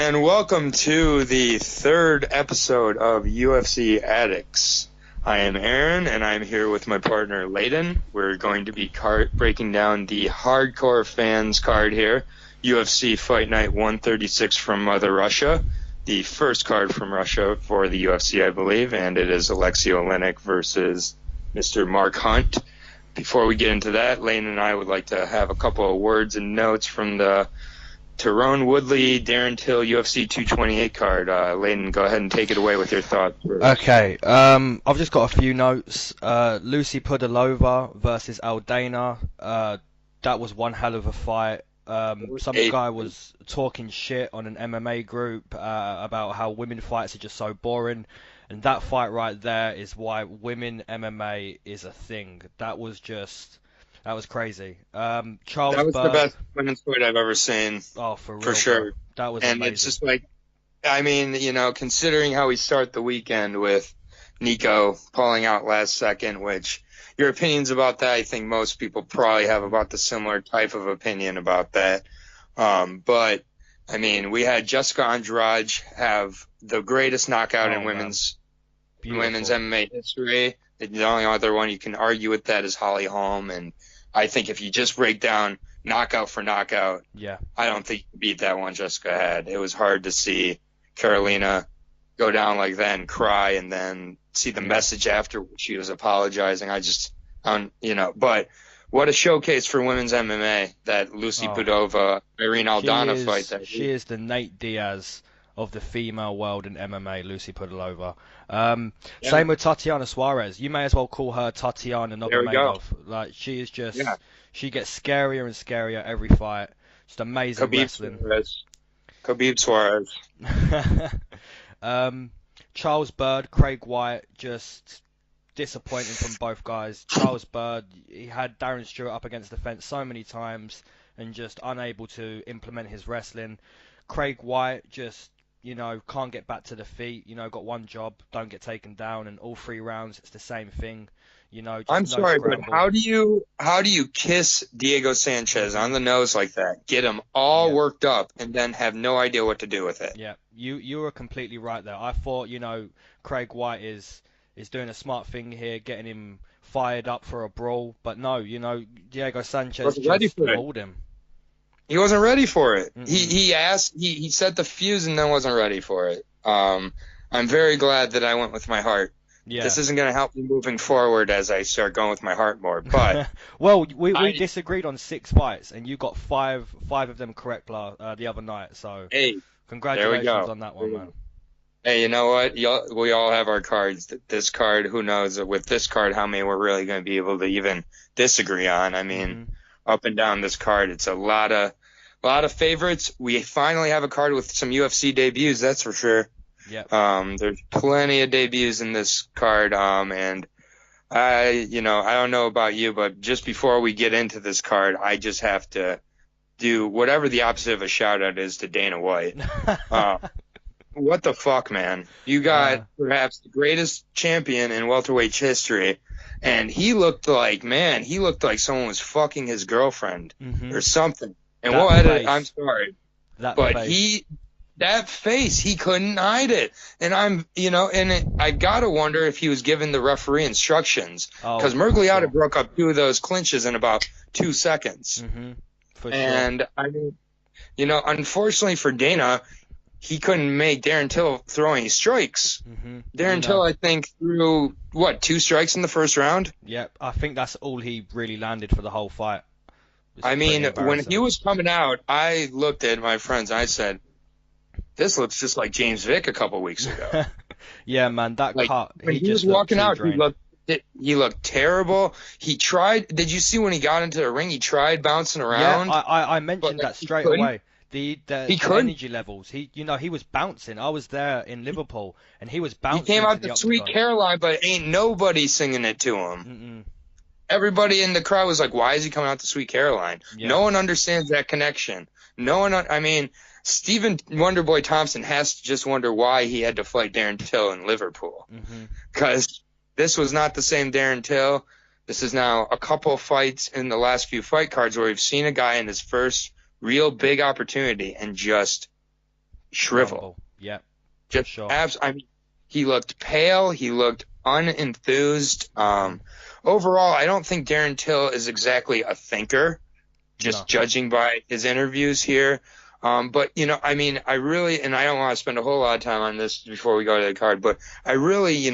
and welcome to the third episode of UFC Addicts. I am Aaron, and I'm here with my partner Leyton. We're going to be breaking down the hardcore fans card here, UFC Fight Night 136 from Mother Russia, the first card from Russia for the UFC, I believe, and it is Alexei Oleinik versus Mr. Mark Hunt. Before we get into that, Leyton and I would like to have a couple of words and notes from the Tyrone Woodley, Darren Till UFC 228 card. Leyton, go ahead and take it away with your thoughts. Okay, I've just got a few notes. Lucy Pudilova versus Aldana. That was one hell of a fight. Some guy was talking shit on an MMA group about how women fights are just so boring. And that fight right there is why women MMA is a thing. That was crazy. Charles that was Bird, the best women's fight I've ever seen. Oh, for real, for sure. Bro. That was and amazing. It's just like, I mean, considering how we start the weekend with Nico pulling out last second, which your opinions about that, I think most people probably have about the similar type of opinion about that. But I mean, we had Jessica Andrade have the greatest knockout in women's MMA history. The only other one you can argue with that is Holly Holm, and I think if you just break down knockout for knockout, I don't think you can beat that one Jessica had. It was hard to see Carolina go down like that and cry, and then see the message after she was apologizing. But what a showcase for women's MMA, that Lucy Pudilova, Irene Aldana fight. She is the Nate Diaz of the female world in MMA, Lucy Pudilova. Same with Tatiana Suarez. You may as well call her Tatiana Nurmagomedov. Like, she is just, she gets scarier and scarier every fight. Just amazing wrestling. Khabib Suarez. Charles Bird, Craig White, just disappointing from both guys. Charles Bird, he had Darren Stewart up against the fence so many times and just unable to implement his wrestling. Craig White just, can't get back to the feet. Got one job, don't get taken down, and all 3 rounds it's the same thing. I'm sorry, but how do you kiss Diego Sanchez on the nose like that? Get him all worked up and then have no idea what to do with it. Yeah, you were completely right there. I thought, Craig White is doing a smart thing here, getting him fired up for a brawl, but no, Diego Sanchez just mauled him. He wasn't ready for it. Mm-hmm. He set the fuse and then wasn't ready for it. I'm very glad that I went with my heart. Yeah. This isn't going to help me moving forward as I start going with my heart more. But well, we disagreed on 6 fights, and you got 5 of them correct the other night. So congratulations on that one, man. Hey, you know what? We all have our cards. This card, who knows with this card how many we're really going to be able to even disagree on. I mean, up and down this card, it's a lot of favorites. We finally have a card with some UFC debuts, that's for sure. Yeah. There's plenty of debuts in this card, and I don't know about you, but just before we get into this card, I just have to do whatever the opposite of a shout out is to Dana White. What the fuck, man? You got perhaps the greatest champion in welterweight history, and he looked like someone was fucking his girlfriend or something. And we'll edit it. I'm sorry, that face, he couldn't hide it. And I gotta wonder if he was given the referee instructions, because Mergliata broke up 2 of those clinches in about 2 seconds. For and sure. I mean, unfortunately for Dana, he couldn't make Darren Till throw any strikes. Darren Till, I think, threw 2 strikes in the first round. Yeah, I think that's all he really landed for the whole fight. I mean, when he was coming out, I looked at my friends and I said, this looks just like James Vick a couple weeks ago. Yeah, man, that cut. When he was walking out, he looked terrible. He tried. Did you see when he got into the ring? He tried bouncing around. Yeah, I mentioned that straight away. The energy levels. He was bouncing. I was there in Liverpool, and he was bouncing. He came out the Sweet Caroline, but ain't nobody singing it to him. Everybody in the crowd was like, "Why is he coming out to Sweet Caroline?" Yeah. No one understands that connection. No one. I mean, Stephen Wonderboy Thompson has to just wonder why he had to fight Darren Till in Liverpool, because this was not the same Darren Till. This is now a couple of fights in the last few fight cards where we've seen a guy in his first real big opportunity and just shrivel. Yeah, Just sure. I mean, he looked pale. He looked unenthused. Overall, I don't think Darren Till is exactly a thinker, just judging by his interviews here. But, I mean, I really, and I don't want to spend a whole lot of time on this before we go to the card, but I really,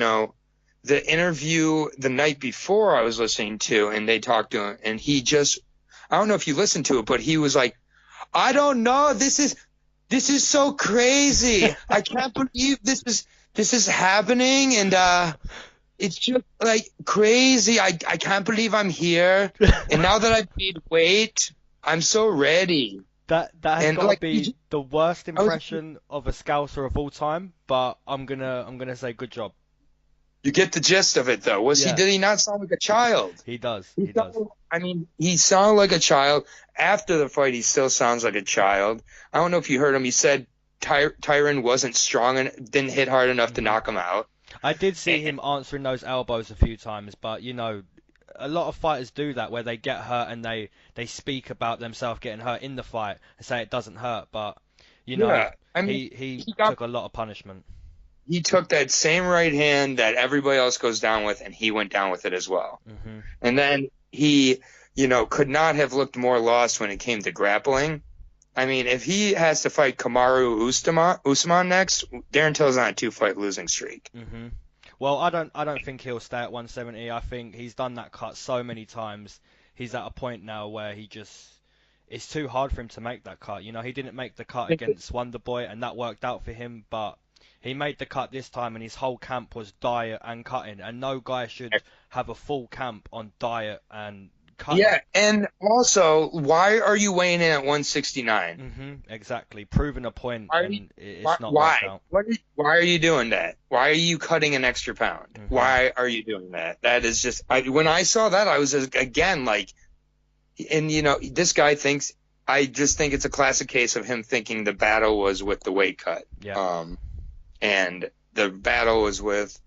the interview the night before I was listening to, and they talked to him, and he just, I don't know if you listened to it, but he was like, I don't know, this is so crazy. I can't believe this is happening, and it's just like crazy. I can't believe I'm here, and now that I've made weight, I'm so ready. That has got to be the worst impression of a Scouser of all time, but I'm gonna say good job. You get the gist of it, though. Did he not sound like a child? He does. He does. I mean, he sounded like a child. After the fight, he still sounds like a child. I don't know if you heard him. He said Tyron wasn't strong and didn't hit hard enough to knock him out. I did see him answering those elbows a few times, but, a lot of fighters do that where they get hurt and they speak about themselves getting hurt in the fight and say it doesn't hurt, but, he took a lot of punishment. He took that same right hand that everybody else goes down with, and he went down with it as well. Mm-hmm. And then he, could not have looked more lost when it came to grappling. I mean, if he has to fight Kamaru Usman next, Darren Till's on a 2-fight losing streak. Mm-hmm. Well, I don't think he'll stay at 170. I think he's done that cut so many times. He's at a point now where it's too hard for him to make that cut. He didn't make the cut against Wonderboy, and that worked out for him, but he made the cut this time, and his whole camp was diet and cutting, and no guy should have a full camp on diet and cutting. Yeah, and also, why are you weighing in at 169? Mm-hmm, exactly, proving a point, and it's not worked out. Why are you doing that? Why are you cutting an extra pound? Mm-hmm. Why are you doing that? That is just, when I saw that, I was again like, and this guy thinks, I just think it's a classic case of him thinking the battle was with the weight cut. Yeah. And the battle was with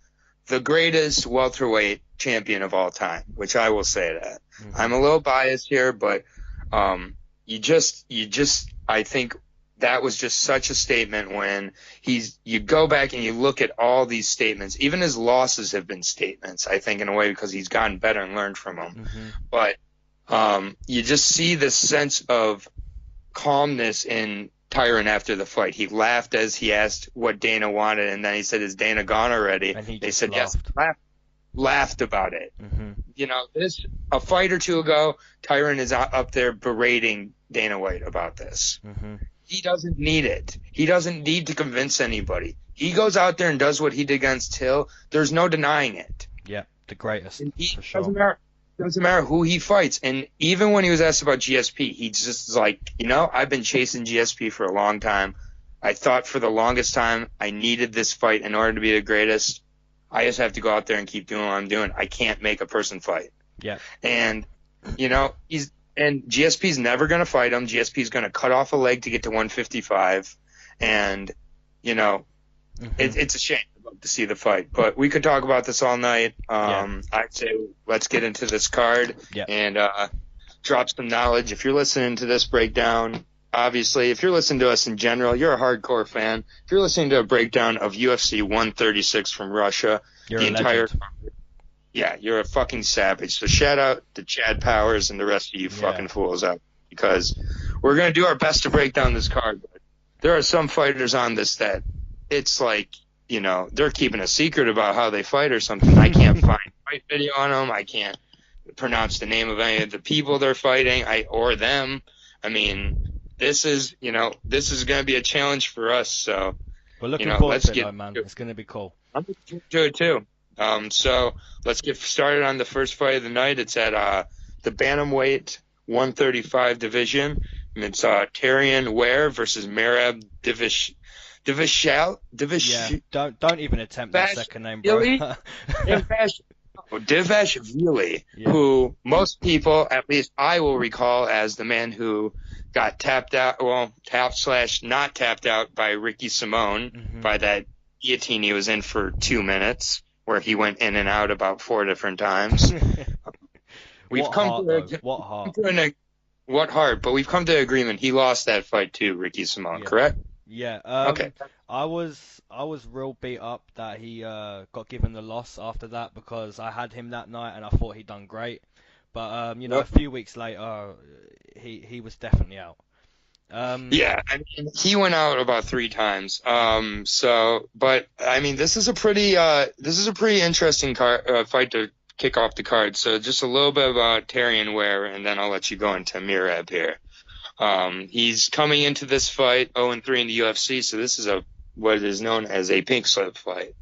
the greatest welterweight champion of all time, which I will say that. Mm-hmm. I'm a little biased here, but I think that was just such a statement when you go back and you look at all these statements. Even his losses have been statements, I think, in a way, because he's gotten better and learned from them. Mm-hmm. But you just see this sense of calmness in Tyron after the fight. He laughed as he asked what Dana wanted, and then he said, "Is Dana gone already?" And they said laughed. Yes. Laughed about it. Mm-hmm. A fight or two ago, Tyron is up there berating Dana White about this. Mm-hmm. He doesn't need it. He doesn't need to convince anybody. He goes out there and does what he did against Till. There's no denying it. Yeah, the greatest, for sure. Doesn't matter who he fights. And even when he was asked about GSP, he just is like, I've been chasing GSP for a long time. I thought for the longest time I needed this fight in order to be the greatest. I just have to go out there and keep doing what I'm doing. I can't make a person fight. Yeah. And, GSP's never going to fight him. GSP's going to cut off a leg to get to 155. And, mm-hmm. it's a shame to see the fight, but we could talk about this all night. I'd say let's get into this card and drop some knowledge. If you're listening to this breakdown, obviously, if you're listening to us in general, you're a hardcore fan. If you're listening to a breakdown of UFC 136 from Russia, you're the entire legend. You're a fucking savage. So shout out to Chad Powers and the rest of you fucking fools out, because we're gonna do our best to break down this card. But there are some fighters on this that it's like, they're keeping a secret about how they fight or something. I can't find a fight video on them. I can't pronounce the name of any of the people they're fighting, or them. I mean, this is going to be a challenge for us. So we're looking forward to it, though, man. It's going to be cool. I'm looking forward to it, too. So let's get started on the first fight of the night. It's at the bantamweight 135 division, and it's Tarian Ware versus Mareb Divish. Don't even attempt that second name, bro. Divashvili, who most people, at least I will recall as the man who got tapped out/not tapped out by Ricky Simone by that guillotine he was in for 2 minutes, where he went in and out about 4 different times. What heart? But we've come to an agreement. He lost that fight too, Ricky Simone, correct? Yeah. Okay. I was real beat up that he got given the loss after that because I had him that night and I thought he'd done great. But a Yep. few weeks later, he was definitely out. Yeah, I mean, he went out about 3 times. But I mean, this is a pretty interesting fight to kick off the card. So just a little bit about Terry and Ware, and then I'll let you go into Mareb here. He's coming into this fight 0-3 in the UFC, so this is what is known as a pink slip fight.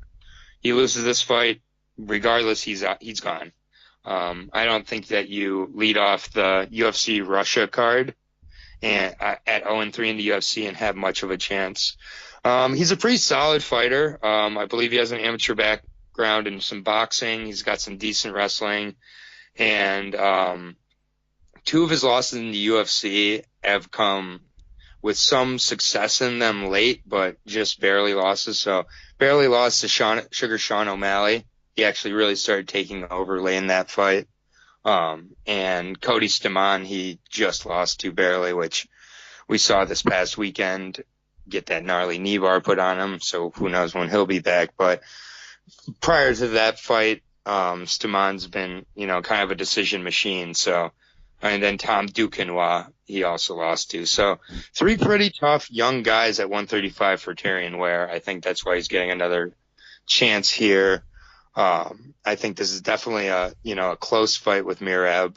He loses this fight, regardless, he's gone. I don't think that you lead off the UFC Russia card and at 0-3 in the UFC and have much of a chance. He's a pretty solid fighter. I believe he has an amateur background in some boxing. He's got some decent wrestling, and 2 of his losses in the UFC have come with some success in them late, but just barely losses. So barely lost to Sugar Sean O'Malley. He actually really started taking over late in that fight. And Cody Stamann, he just lost to barely, which we saw this past weekend get that gnarly knee bar put on him. So who knows when he'll be back. But prior to that fight, Stamann's been, kind of a decision machine. So, and then Tom Duquesnoy, he also lost to. So 3 pretty tough young guys at 135 for Terry and Ware. I think that's why he's getting another chance here. I think this is definitely a close fight with Mareb.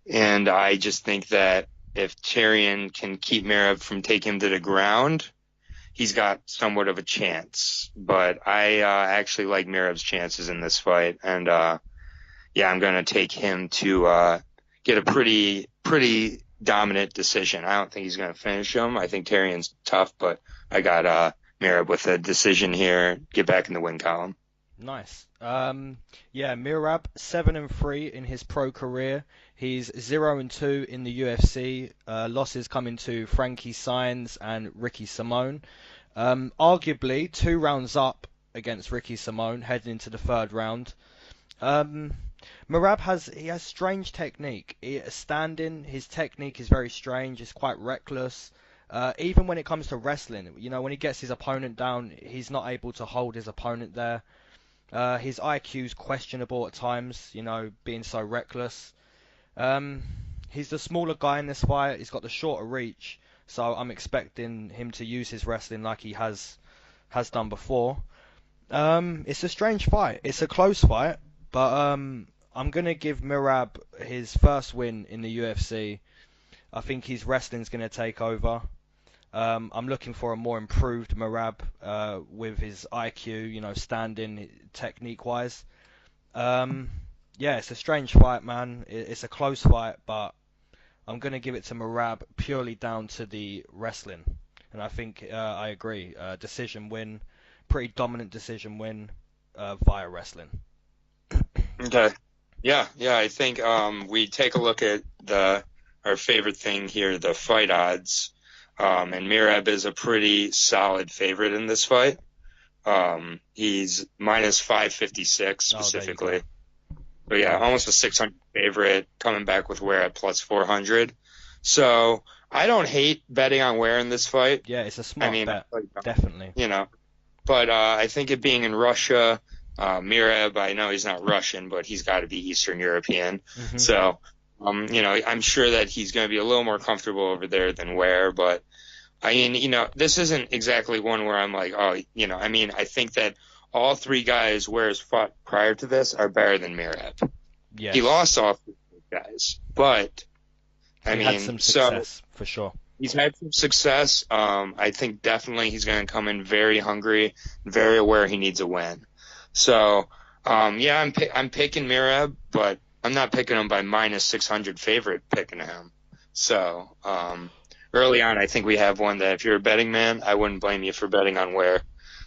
And I just think that if Tyrion can keep Mareb from taking him to the ground, he's got somewhat of a chance. But I actually like Mareb's chances in this fight. And, I'm going to take him to get a pretty dominant decision. I don't think he's going to finish him. I think Tyrion's tough, but I got Mareb with a decision here, get back in the win column. Nice. Mareb 7-3 in his pro career. He's 0-2 in the UFC. Losses coming to Frankie Saenz and Ricky Simone. Arguably 2 rounds up against Ricky Simone, heading into the 3rd round. Mareb has strange technique. Standing, his technique is very strange. It's quite reckless. Even when it comes to wrestling, when he gets his opponent down, he's not able to hold his opponent there. His IQ's questionable at times, being so reckless. He's the smaller guy in this fight. He's got the shorter reach, so I'm expecting him to use his wrestling like he has done before. It's a strange fight. It's a close fight, but I'm gonna give Mareb his first win in the UFC. I think his wrestling's gonna take over. I'm looking for a more improved Mareb with his IQ, standing technique-wise. It's a strange fight, man. It's a close fight, but I'm going to give it to Mareb purely down to the wrestling. And I think I agree. Decision win, pretty dominant decision win via wrestling. Okay. Yeah. I think we take a look at our favorite thing here, the fight odds. And Mareb is a pretty solid favorite in this fight. He's minus 556 specifically. But yeah, almost a 600 favorite, coming back with Ware at plus 400. So I don't hate betting on Ware in this fight. Yeah, it's a smart bet, definitely. But I think it being in Russia, Mareb, I know he's not Russian, but he's got to be Eastern European. Mm-hmm. So, I'm sure that he's going to be a little more comfortable over there than Ware. But I mean, this isn't exactly one where I'm like, I think that all 3 guys Ware's fought prior to this are better than Mareb. Yes. He lost all 3 guys, but he had some success for sure. He's had some success. I think definitely he's going to come in very hungry, very aware he needs a win. So, I'm picking Mareb, but I'm not picking him by minus 600 favorite picking him. So, early on, I think we have one that if you're a betting man, I wouldn't blame you for betting on Ware.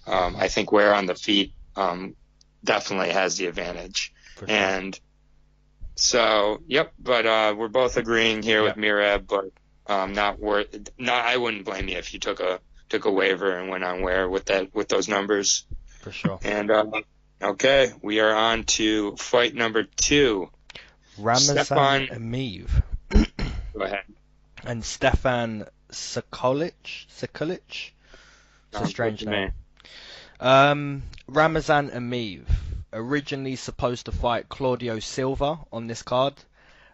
I think Ware on the feet definitely has the advantage. Sure. And so, but we're both agreeing here with Mareb, but I wouldn't blame you if you took a waiver and went on Ware with those numbers. For sure. And okay, we are on to fight number 2. Ramazan Stefan Emeev. Go ahead. And Stefan Sekulic. Sekulic. It's a strange name. Ramazan Emeev, originally supposed to fight Claudio Silva on this card.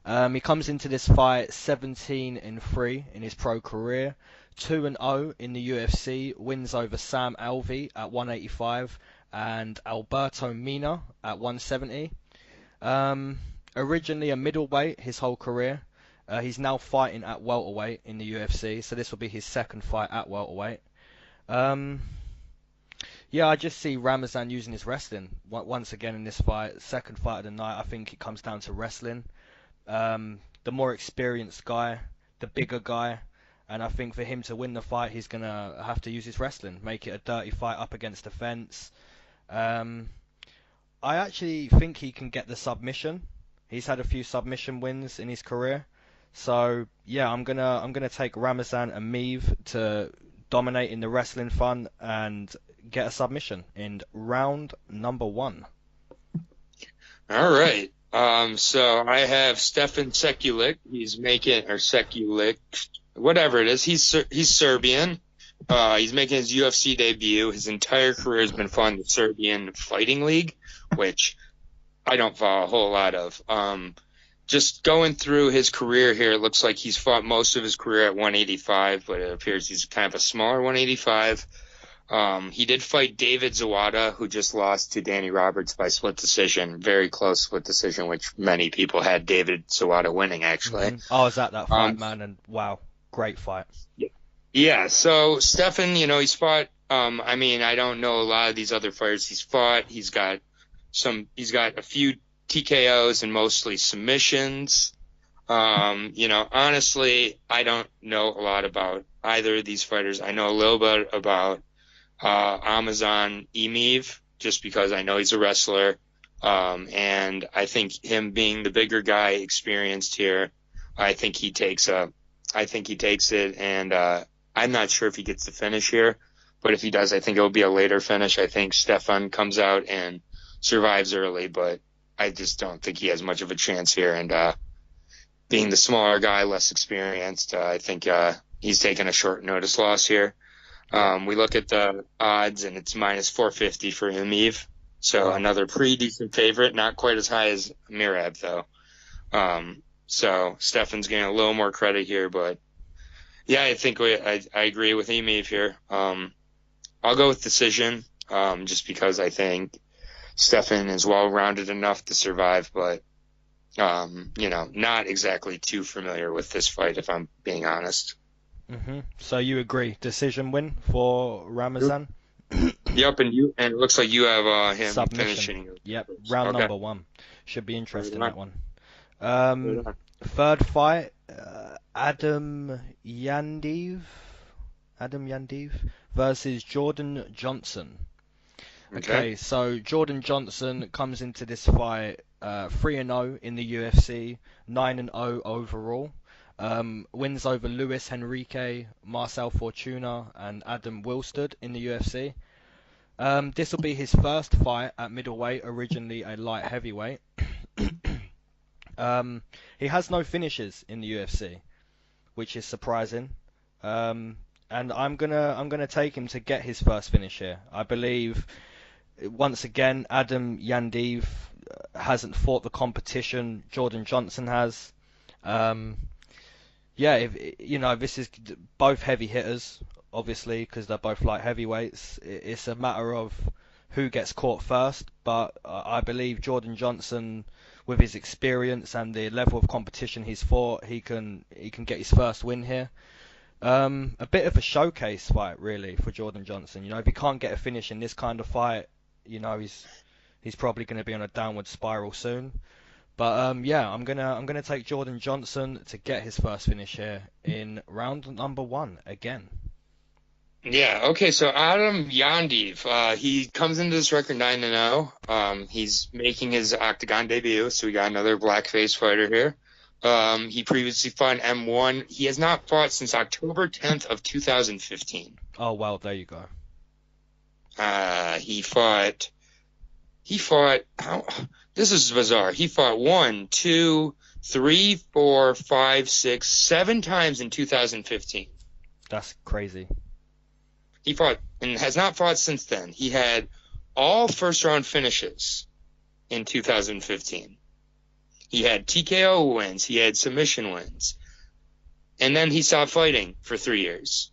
He comes into this fight 17-3 in his pro career, 2-0 in the UFC, wins over Sam Alvey at 185 and Alberto Mina at 170. Originally a middleweight his whole career. He's now fighting at welterweight in the UFC, so this will be his second fight at welterweight. Yeah, I just see Ramazan using his wrestling once again in this fight. Second fight of the night, I think it comes down to wrestling. The more experienced guy, the bigger guy, and I think for him to win the fight, he's going to have to use his wrestling, make it a dirty fight up against the fence. I actually think he can get the submission. He's had a few submission wins in his career. So, yeah, I'm gonna take Ramazan Emeev to dominate in the wrestling fun and get a submission in round number 1. All right. So I have Stefan Sekulic. He's making, or Sekulic, whatever it is. He's Serbian. He's making his UFC debut. His entire career has been fought in the Serbian Fighting League, which I don't follow a whole lot of. Just going through his career here, it looks like he's fought most of his career at 185, but it appears he's kind of a smaller 185. He did fight David Zawada, who just lost to Danny Roberts by split decision, very close split decision, which many people had David Zawada winning, actually. Mm-hmm. I was at that fight, man, and wow, great fight. Yeah, so Stefan, he's fought, I don't know a lot of these other fighters he's fought. He's got a few TKOs and mostly submissions. Honestly, I don't know a lot about either of these fighters. I know a little bit about Ramazan Emeev, just because I know he's a wrestler. And I think him being the bigger guy, experienced here, I think he takes it, and I'm not sure if he gets the finish here, but if he does, I think it'll be a later finish. I think Stefan comes out and survives early, but I just don't think he has much of a chance here. And being the smaller guy, less experienced, I think he's taking a short notice loss here. We look at the odds, and it's minus 450 for Emeev. So another pretty decent favorite, not quite as high as Mareb, though. So Stefan's getting a little more credit here, but yeah, I think I agree with Emeev here. I'll go with decision, just because I think Stefan is well-rounded enough to survive, but not exactly too familiar with this fight, if I'm being honest. Mm-hmm. So you agree, decision win for Ramazan? Yep, and it looks like you have him submission. Finishing. Yep, round number 1. Should be interesting, that one. Third fight, Adam Yandiev versus Jordan Johnson. Okay, so Jordan Johnson comes into this fight 3-0 in the UFC, 9-0 overall. Wins over Luis Henrique, Marcel Fortuna, and Adam Wilstead in the UFC. This will be his first fight at middleweight, originally a light heavyweight. He has no finishes in the UFC, which is surprising. And I'm gonna take him to get his first finish here. I believe, once again, Adam Yandiev hasn't fought the competition Jordan Johnson has. This is both heavy hitters, obviously, because they're both light heavyweights. It's a matter of who gets caught first, but I believe Jordan Johnson, with his experience and the level of competition he's fought, he can get his first win here. A bit of a showcase fight, really, for Jordan Johnson. If he can't get a finish in this kind of fight, he's probably going to be on a downward spiral soon. But I'm gonna take Jordan Johnson to get his first finish here in round number 1 again. Yeah. Okay. So Adam Yandiev, he comes into this record 9-0. He's making his octagon debut, so we got another blackface fighter here. He previously fought in M1. He has not fought since October 10th of 2015. Oh well, there you go. He fought. This is bizarre. He fought 1, 2, 3, 4, 5, 6, 7 times in 2015. That's crazy. He fought and has not fought since then. He had all first-round finishes in 2015. He had TKO wins. He had submission wins. And then he stopped fighting for 3 years.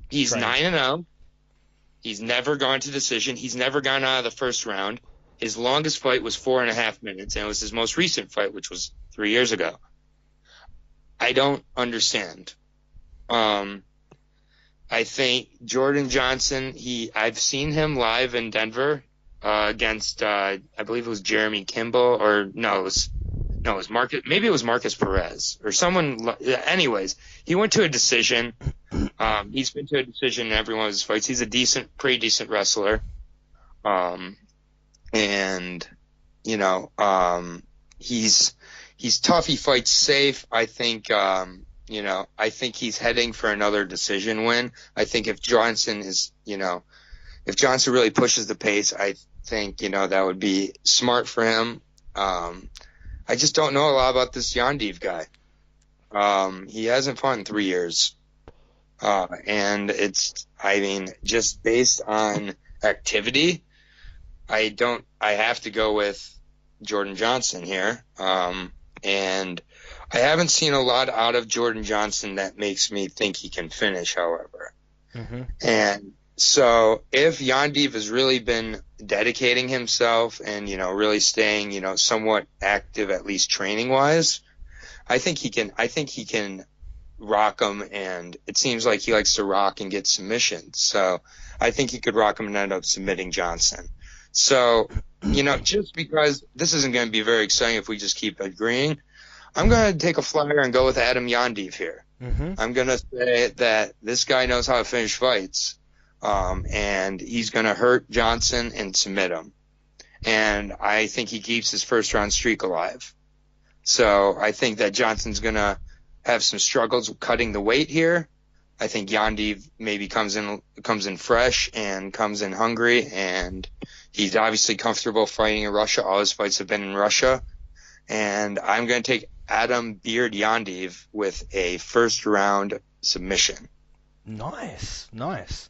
He's 9-0. He's never gone to decision. He's never gone out of the first round. His longest fight was 4.5 minutes, and it was his most recent fight, which was 3 years ago. I don't understand. I think Jordan Johnson, I've seen him live in Denver against, I believe it was Jeremy Kimball, or no, it was Marcus, maybe it was Marcus Perez, or someone, anyways, he went to a decision. He's been to a decision in every one of his fights. He's a pretty decent wrestler. And, you know, he's tough. He fights safe. I think, you know, I think he's heading for another decision win. I think if Johnson really pushes the pace, I think, you know, that would be smart for him. I just don't know a lot about this Yandiev guy. He hasn't fought in 3 years. And just based on activity, I have to go with Jordan Johnson here. And I haven't seen a lot out of Jordan Johnson that makes me think he can finish, however. Mm-hmm. And so if Yandiev has really been dedicating himself and, you know, really staying, you know, somewhat active, at least training wise, I think he can rock him, and it seems like he likes to rock and get submissions. So I think he could rock him and end up submitting Johnson. So, you know, just because this isn't going to be very exciting if we just keep agreeing, I'm going to take a flyer and go with Adam Yandiev here. Mm-hmm. I'm going to say that this guy knows how to finish fights, and he's going to hurt Johnson and submit him. And I think he keeps his first-round streak alive. So I think that Johnson's going to have some struggles with cutting the weight here. I think Yandiev maybe comes in fresh and comes in hungry, and he's obviously comfortable fighting in Russia. All his fights have been in Russia. And I'm going to take Adam Beard Yandiev with a first-round submission. Nice. He's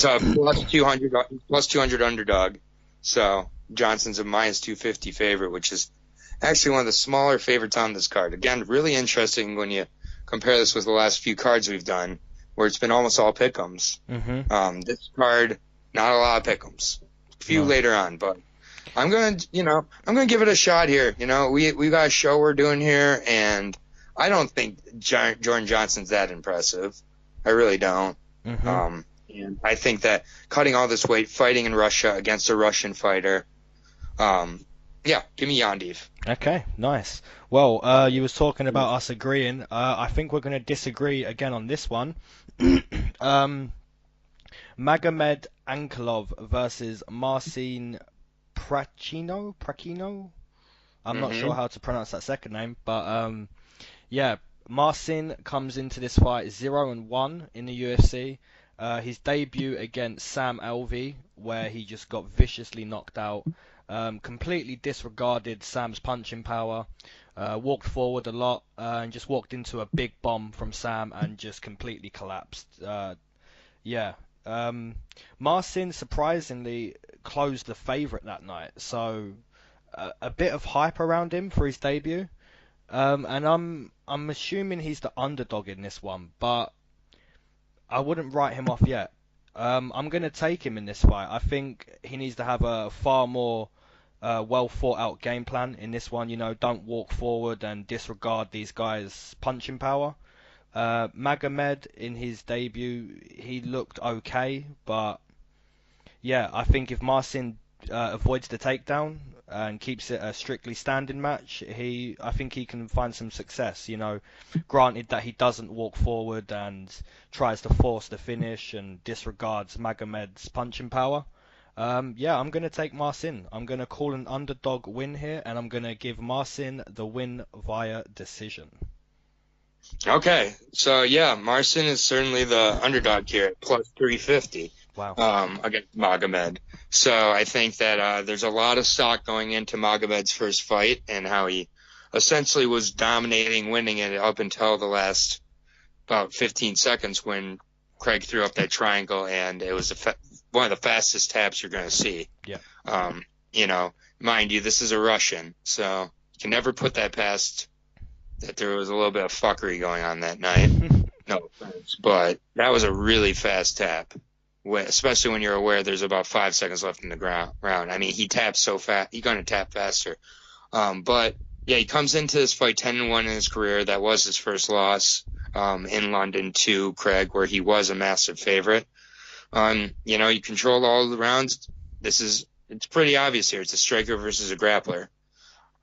a plus 200 underdog. So Johnson's a minus 250 favorite, which is actually one of the smaller favorites on this card. Again, really interesting when you compare this with the last few cards we've done, where it's been almost all pick'ems. Mm-hmm. This card, not a lot of pick'ems. A few later on, but I'm gonna give it a shot here. You know, we got a show we're doing here, and I don't think Jordan Johnson's that impressive. I really don't. Mm-hmm. And I think that cutting all this weight, fighting in Russia against a Russian fighter, yeah, give me Yandiev. Okay, nice. Well, you was talking about us agreeing. I think we're going to disagree again on this one. Magomed Ankalaev versus Marcin Prachnio. I'm not sure how to pronounce that second name, but yeah, Marcin comes into this fight 0-1 in the UFC. His debut against Sam Alves, where he just got viciously knocked out. Completely disregarded Sam's punching power, walked forward a lot, and just walked into a big bomb from Sam and just completely collapsed. Marcin surprisingly closed the favourite that night, so a bit of hype around him for his debut. And I'm assuming he's the underdog in this one, but I wouldn't write him off yet. I'm going to take him in this fight. I think he needs to have a far more well thought out game plan in this one. You know, don't walk forward and disregard these guys' punching power. Magomed in his debut, he looked okay, but yeah, I think if Marcin avoids the takedown and keeps it a strictly standing match, I think he can find some success. You know, granted that he doesn't walk forward and tries to force the finish and disregards Magomed's punching power. Yeah, I'm going to take Marcin. I'm going to call an underdog win here, and I'm going to give Marcin the win via decision. Okay, so yeah, Marcin is certainly the underdog here at plus 350. Wow. Against Magomed. So I think that there's a lot of stock going into Magomed's first fight and how he essentially was dominating, winning it up until the last about 15 seconds when Craig threw up that triangle, and it was one of the fastest taps you're going to see. Yeah. You know, mind you, this is a Russian, so you can never put that past that there was a little bit of fuckery going on that night. No offense, but that was a really fast tap, especially when you're aware there's about 5 seconds left in the round. I mean, he taps so fast, he's going to tap faster. But yeah, he comes into this fight 10-1 in his career. That was his first loss in London to Craig, where he was a massive favorite. You know, you control all the rounds. It's pretty obvious here. It's a striker versus a grappler.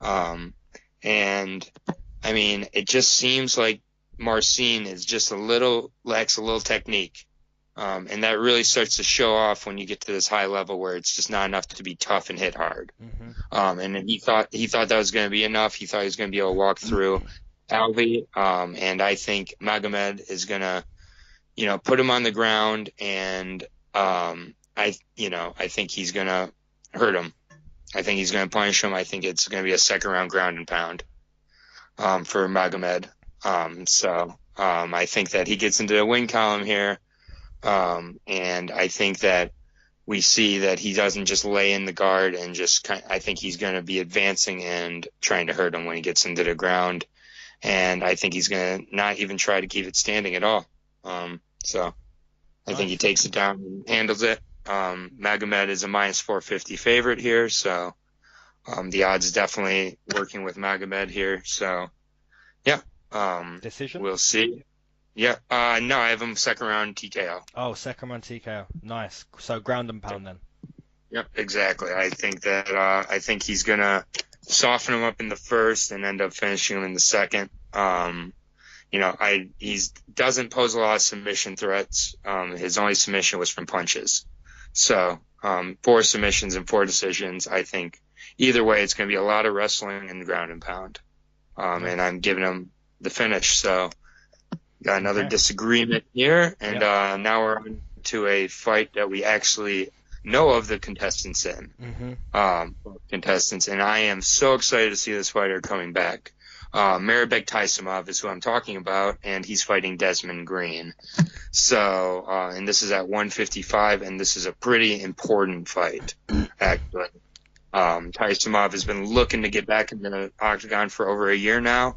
And I mean, it just seems like Marcin is just lacks a little technique. And that really starts to show off when you get to this high level where it's just not enough to be tough and hit hard. Mm-hmm. And then he thought that was going to be enough. He thought he was going to be able to walk through Alves. And I think Magomed is going to, you know, put him on the ground, and I think he's going to hurt him. I think he's going to punish him. I think it's going to be a second round ground and pound for Magomed. I think that he gets into the win column here. And I think that we see that he doesn't just lay in the guard and I think he's going to be advancing and trying to hurt him when he gets into the ground. And I think he's going to not even try to keep it standing at all. I think he takes it down and handles it. Magomed is a minus 450 favorite here. So, the odds definitely working with Magomed here. So, yeah. Decision? We'll see. Yeah. No, I have him second round TKO. Oh, second round TKO. Nice. So ground and pound then. Yep, exactly. I think he's gonna soften him up in the first and end up finishing him in the second. He doesn't pose a lot of submission threats. His only submission was from punches. So 4 submissions and 4 decisions. I think either way, it's gonna be a lot of wrestling and ground and pound. And I'm giving him the finish. So. Got another disagreement here, and now we're on to a fight that we actually know of the contestants in. And I am so excited to see this fighter coming back. Mareb Taisumov is who I'm talking about, and he's fighting Desmond Green. So, and this is at 155, and this is a pretty important fight, actually. Taisumov has been looking to get back into the octagon for over a year now.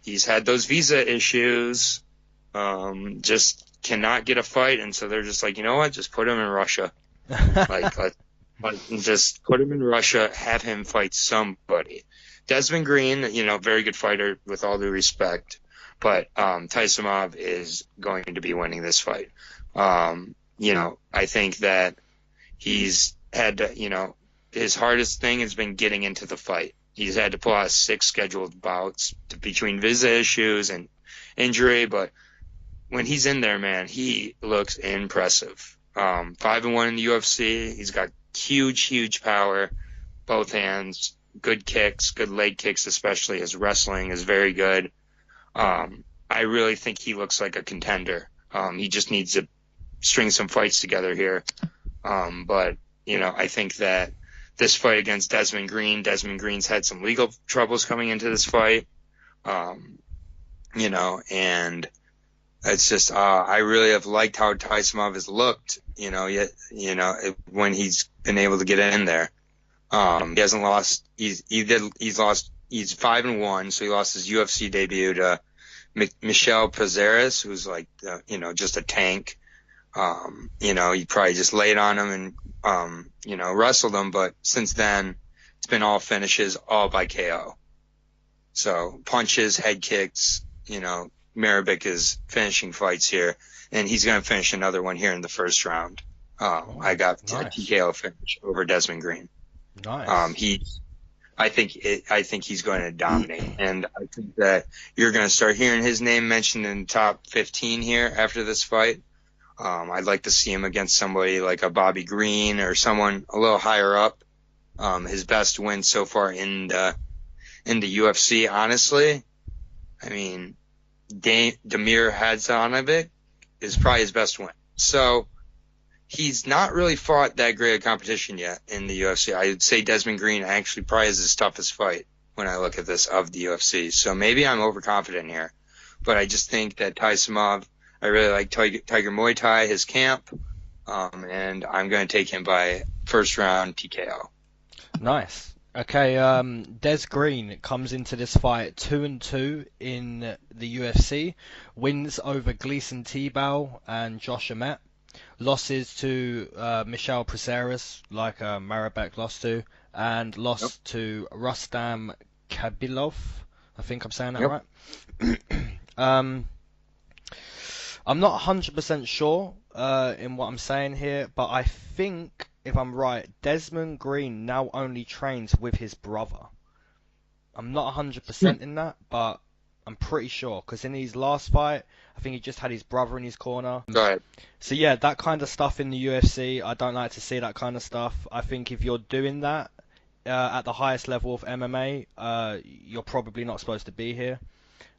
He's had those visa issues. Just cannot get a fight, and so they're just like, you know what, just put him in Russia. Just put him in Russia, have him fight somebody. Desmond Green, you know, very good fighter with all due respect, but Taisumov is going to be winning this fight. I think that he's had to, his hardest thing has been getting into the fight. He's had to pull out 6 scheduled bouts between visa issues and injury, but when he's in there, man, he looks impressive. 5-1 in the UFC. He's got huge power, both hands, good kicks, good leg kicks, especially. His wrestling is very good. I really think he looks like a contender. He just needs to string some fights together here. But I think that this fight against Desmond Green's had some legal troubles coming into this fight. And it's just, I really have liked how Taisumov has looked, when he's been able to get in there. He hasn't lost, he's 5-1, so he lost his UFC debut to Michel Prazeres, who's like, just a tank. He probably just laid on him and, wrestled him, but since then, it's been all finishes, all by KO. So punches, head kicks, Mareb is finishing fights here, and he's going to finish another one here in the first round. I got a TKO finish over Desmond Green. Nice. I think he's going to dominate, and I think that you're going to start hearing his name mentioned in the top 15 here after this fight. I'd like to see him against somebody like a Bobby Green or someone a little higher up. His best win so far in the UFC, honestly. I mean, Damir Hadzanovic is probably his best win. So he's not really fought that great a competition yet in the UFC. I would say Desmond Green actually probably is his toughest fight when I look at this of the UFC. So maybe I'm overconfident here. but I just think that Taisumov, I really like Tiger Muay Thai, his camp, and I'm going to take him by first round TKO. Nice. Okay, Des Green comes into this fight 2-2 in the UFC, wins over Gleison Tibau and Josh Emmett, losses to Michel Prazeres, like Mareb lost to, and lost to Rustam Khabilov. I think I'm saying that right. I'm not 100% sure in what I'm saying here, but I think, if I'm right, Desmond Green now only trains with his brother. I'm not 100% in that, but I'm pretty sure, because in his last fight, I think he just had his brother in his corner. Go ahead. So yeah, that kind of stuff in the UFC, I don't like to see that kind of stuff. I think if you're doing that at the highest level of MMA, you're probably not supposed to be here.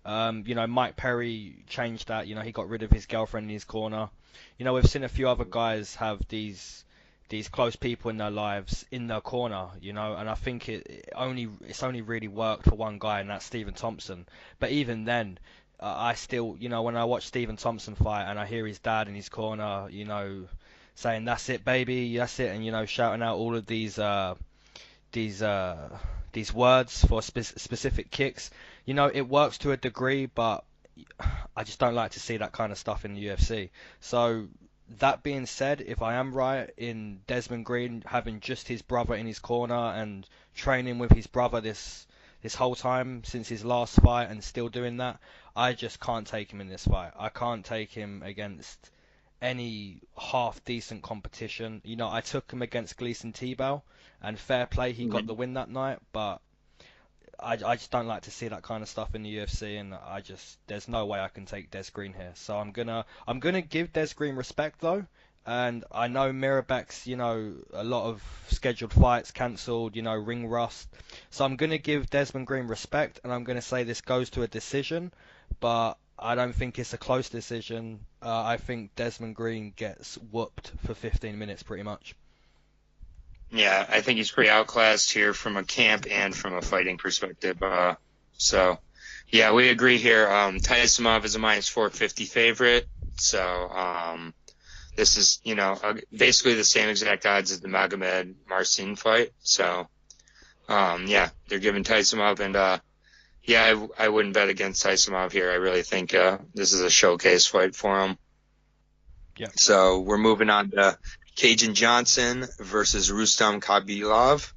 Mike Perry changed that. He got rid of his girlfriend in his corner. We've seen a few other guys have these close people in their lives in their corner, and I think it's only really worked for one guy, and that's Stephen Thompson. But even then, I still, when I watch Stephen Thompson fight and I hear his dad in his corner, saying "That's it, baby, that's it," and shouting out all of these words for specific kicks. It works to a degree, but I just don't like to see that kind of stuff in the UFC. So that being said, if I am right in Desmond Green having just his brother in his corner and training with his brother this whole time since his last fight and still doing that, I just can't take him in this fight. I can't take him against any half decent competition. I took him against Gleison Tibau, and fair play, he got the win that night, but I just don't like to see that kind of stuff in the UFC, and there's no way I can take Des Green here. So I'm gonna give Des Green respect though, and I know Mirebek's a lot of scheduled fights cancelled, ring rust. So I'm gonna give Desmond Green respect, and I'm gonna say this goes to a decision, but I don't think it's a close decision. I think Desmond Green gets whooped for 15 minutes pretty much. Yeah, I think he's pretty outclassed here from a camp and from a fighting perspective. So, yeah, we agree here. Taisumov is a minus 450 favorite. So, this is, basically the same exact odds as the Magomed Marcin fight. So, yeah, they're giving Taisumov, and, yeah, I wouldn't bet against Taisumov here. I really think this is a showcase fight for him. Yeah. So we're moving on to Cajun Johnson versus Rustam Khabilov.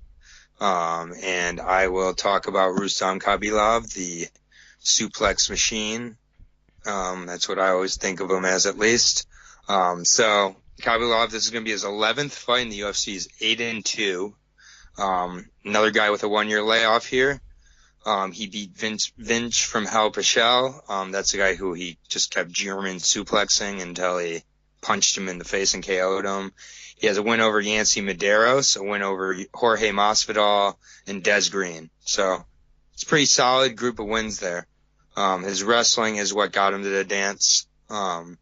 And I will talk about Rustam Khabilov, the suplex machine. That's what I always think of him as, at least. So Khabilov, this is going to be his 11th fight in the UFC. He's 8-2. Another guy with a 1-year layoff here. He beat Vince from Hell Pichel. That's the guy who he just kept German suplexing until he punched him in the face and KO'd him. He has a win over Yancy Medeiros, a win over Jorge Masvidal, and Des Green. So it's a pretty solid group of wins there. His wrestling is what got him to the dance. And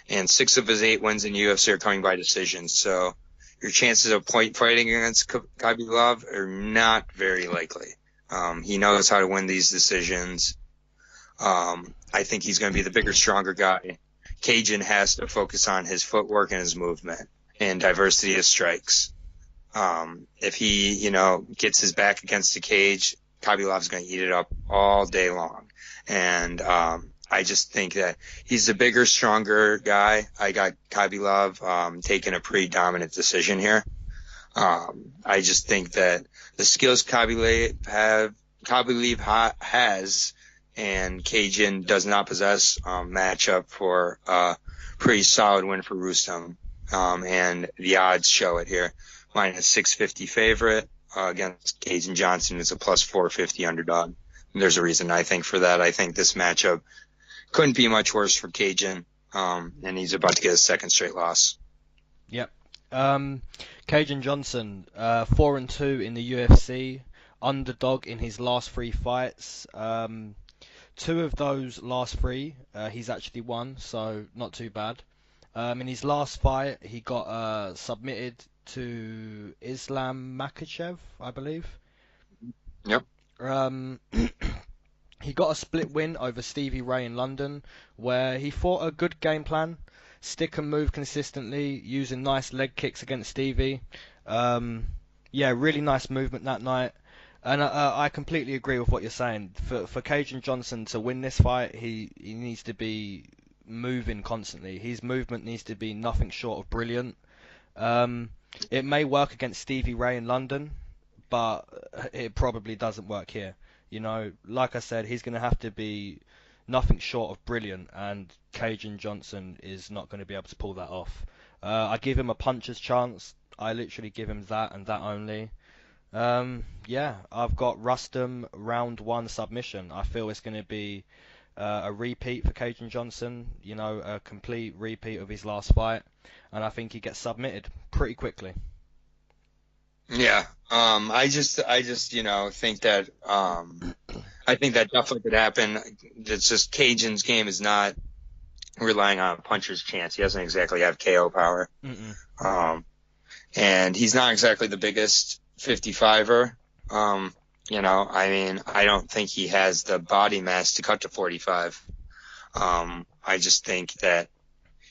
6 of his 8 wins in UFC are coming by decision. So your chances of point fighting against Khabilov are not very likely. He knows how to win these decisions. I think he's going to be the bigger, stronger guy. Cajun has to focus on his footwork and his movement and diversity of strikes. If he, gets his back against the cage, Khabilov's going to eat it up all day long. And I just think that he's the bigger, stronger guy. I got Khabilov taking a pretty dominant decision here. I just think that the skills Khabilov has and Cajun does not possess match up for a pretty solid win for Rustam. And the odds show it here. Minus 650 favorite against Cajun Johnson is a plus 450 underdog. There's a reason, I think, for that. I think this matchup couldn't be much worse for Cajun, and he's about to get a second straight loss. Yep. Cajun Johnson, 4-2 in the UFC, underdog in his last 3 fights. 2 of those last 3, he's actually won, so not too bad. In his last fight, he got submitted to Islam Makhachev, I believe. Yep. he got a split win over Stevie Ray in London, where he fought a good game plan, stick and move consistently, using nice leg kicks against Stevie. Yeah, really nice movement that night. And I completely agree with what you're saying. For Cajun Johnson to win this fight, he needs to be moving constantly. His movement needs to be nothing short of brilliant. It may work against Stevie Ray in London, but it probably doesn't work here. You know, like I said, he's going to have to be nothing short of brilliant, and Cajun Johnson is not going to be able to pull that off. I give him a puncher's chance. I literally give him that and that only. Yeah, I've got Rustam round 1 submission. I feel it's going to be a repeat for Cajun Johnson, you know, a complete repeat of his last fight, and I think he gets submitted pretty quickly. Yeah. I just, think that, I think that definitely could happen. It's just Cajun's game is not relying on a puncher's chance. He doesn't exactly have KO power. And he's not exactly the biggest 55er. I don't think he has the body mass to cut to 45. I just think that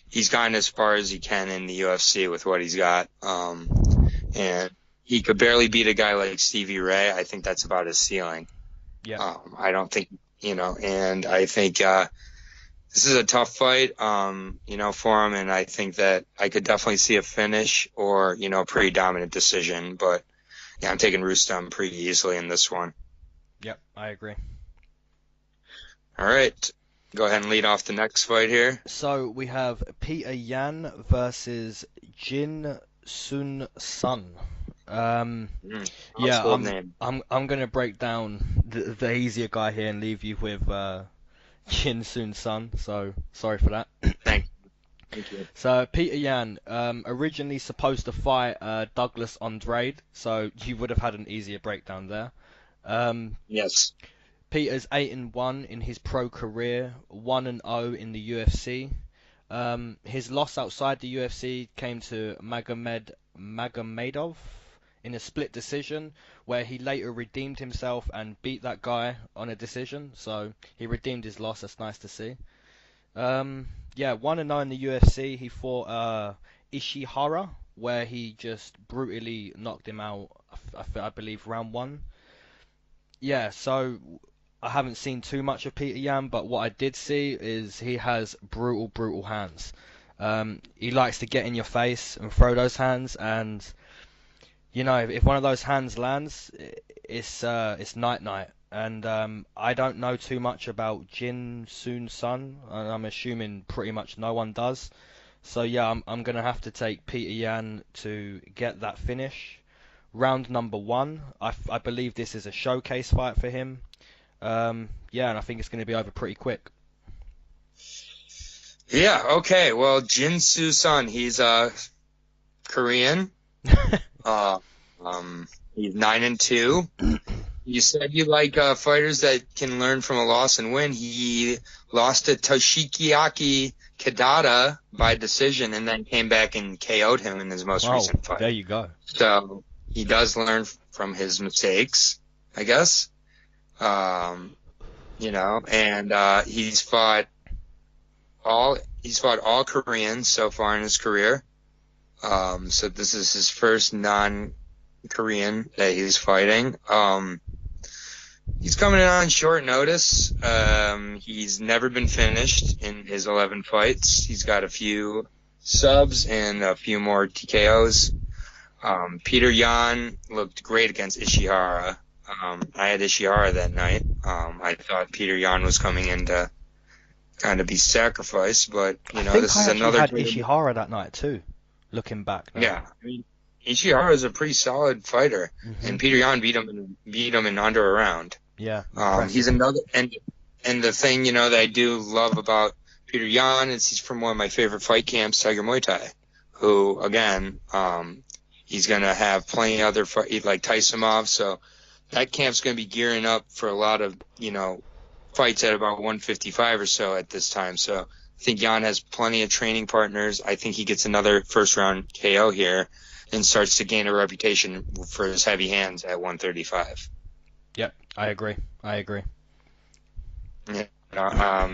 he's gotten as far as he can in the UFC with what he's got. And he could barely beat a guy like Stevie Ray. I think that's about his ceiling. Yeah. I don't think, and I think this is a tough fight, for him. And I think that I could definitely see a finish or, pretty dominant decision. But, yeah, I'm taking Rustam pretty easily in this one. Yep, I agree. All right. Go ahead and lead off the next fight here. So we have Peter Yan versus Jin Sun Sun. Yeah, I'm gonna break down the easier guy here and leave you with Jin Sun Sun. So sorry for that. Thank you. So Peter Yan, originally supposed to fight Douglas Andrade, so you would have had an easier breakdown there. Yes. Peter's 8-1 in his pro career, 1-0 in the UFC. His loss outside the UFC came to Magomedov in a split decision, where he later redeemed himself and beat that guy on a decision. So he redeemed his loss. That's nice to see. Yeah, 1-0 in the UFC. He fought Ishihara, where he just brutally knocked him out, I believe, round 1. Yeah, so I haven't seen too much of Peter Yan, but what I did see is he has brutal hands. He likes to get in your face and throw those hands, and if one of those hands lands, it's night. And I don't know too much about Jin Sun Sun, and I'm assuming pretty much no one does. So yeah, I'm gonna have to take Peter Yan to get that finish. Round number 1, I believe this is a showcase fight for him. Yeah, and I think it's going to be over pretty quick. Yeah, okay. Well, Jin Sun Sun, he's Korean. He's 9-2. You said you like fighters that can learn from a loss and win. He lost to Toshiaki Kadada by decision and then came back and KO'd him in his most recent fight. There you go. So he does learn from his mistakes, I guess. And he's fought all Koreans so far in his career. So this is his first non-Korean that he's fighting. He's coming in on short notice. He's never been finished in his 11 fights. He's got a few subs and a few more TKOs. Peter Yan looked great against Ishihara. I had Ishihara that night. I thought Peter Yan was coming in to kind of be sacrificed, but this is another. I had Ishihara that night too. Looking back now. Yeah, I mean, Ishihara is a pretty solid fighter, and Peter Yan beat him in under a round. Yeah. He's another, and the thing that I do love about Peter Yan is he's from one of my favorite fight camps, Tiger Muay Thai, who again, he's gonna have plenty of other fight like Taisumov, so that camp's gonna be gearing up for a lot of fights at about 155 or so at this time. So I think Yan has plenty of training partners. I think he gets another first round KO here and starts to gain a reputation for his heavy hands at 135. Yep, I agree.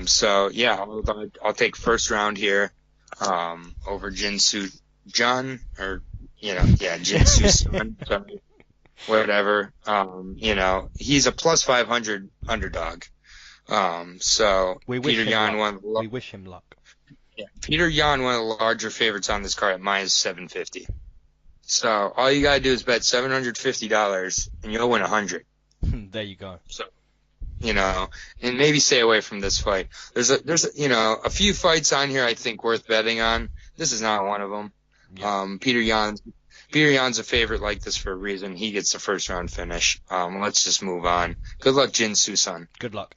So yeah, I'll take first round here, over Jinsu Jun, or Jinsu Sun, sorry, whatever. He's a plus 500 underdog. So We wish Peter him Yan, luck. We wish him luck. Peter Yan, one of the larger favorites on this card at minus 750. So all you gotta do is bet $750 and you'll win 100. There you go. So, and maybe stay away from this fight. There's a few fights on here I think worth betting on. This is not one of them. Yeah. Peter Yan's a favorite like this for a reason. He gets the first round finish. Let's just move on. Good luck, Jin Susan. Good luck.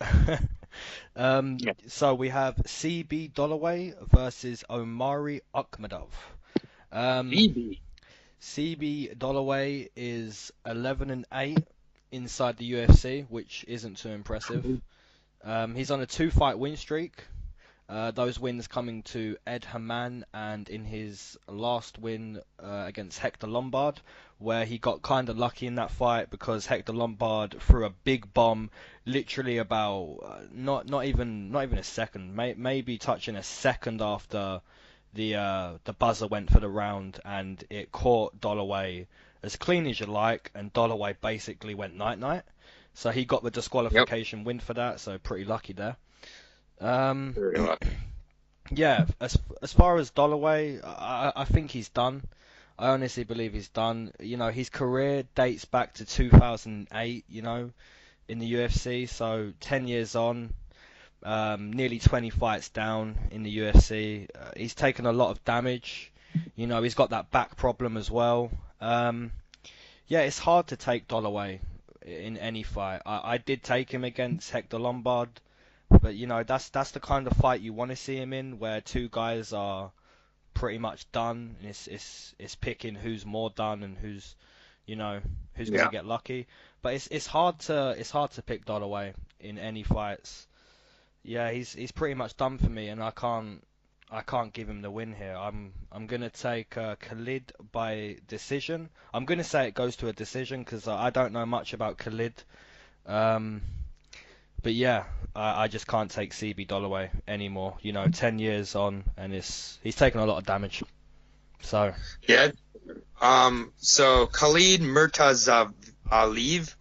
So we have CB Dolloway versus Omari Akhmedov. CB Dolloway is 11-8 inside the UFC, which isn't too impressive. He's on a 2-fight win streak. Those wins coming to Ed Haman and in his last win against Hector Lombard, where he got kind of lucky in that fight because Hector Lombard threw a big bomb, literally about not even a second, maybe touching a second after the buzzer went for the round, and it caught Dolloway as clean as you like, and Dolloway basically went night-night. So he got the disqualification win for that, so pretty lucky there. Yeah, as far as Dolloway, I think he's done. I honestly believe he's done. His career dates back to 2008, in the UFC, so 10 years on, nearly 20 fights down in the UFC. He's taken a lot of damage. He's got that back problem as well. Yeah, it's hard to take Dolloway in any fight. I did take him against Hector Lombard, but that's the kind of fight you want to see him in, where two guys are pretty much done, and it's picking who's more done and who's gonna get lucky. But it's hard to pick Dolloway in any fights. Yeah, he's pretty much done for me, and I can't give him the win here. I'm gonna take Khalid by decision. I'm gonna say it goes to a decision because I don't know much about Khalid. But yeah, I just can't take CB Dolloway anymore. 10 years on, and he's taken a lot of damage. So yeah. So Khalid Murtaza Aliv,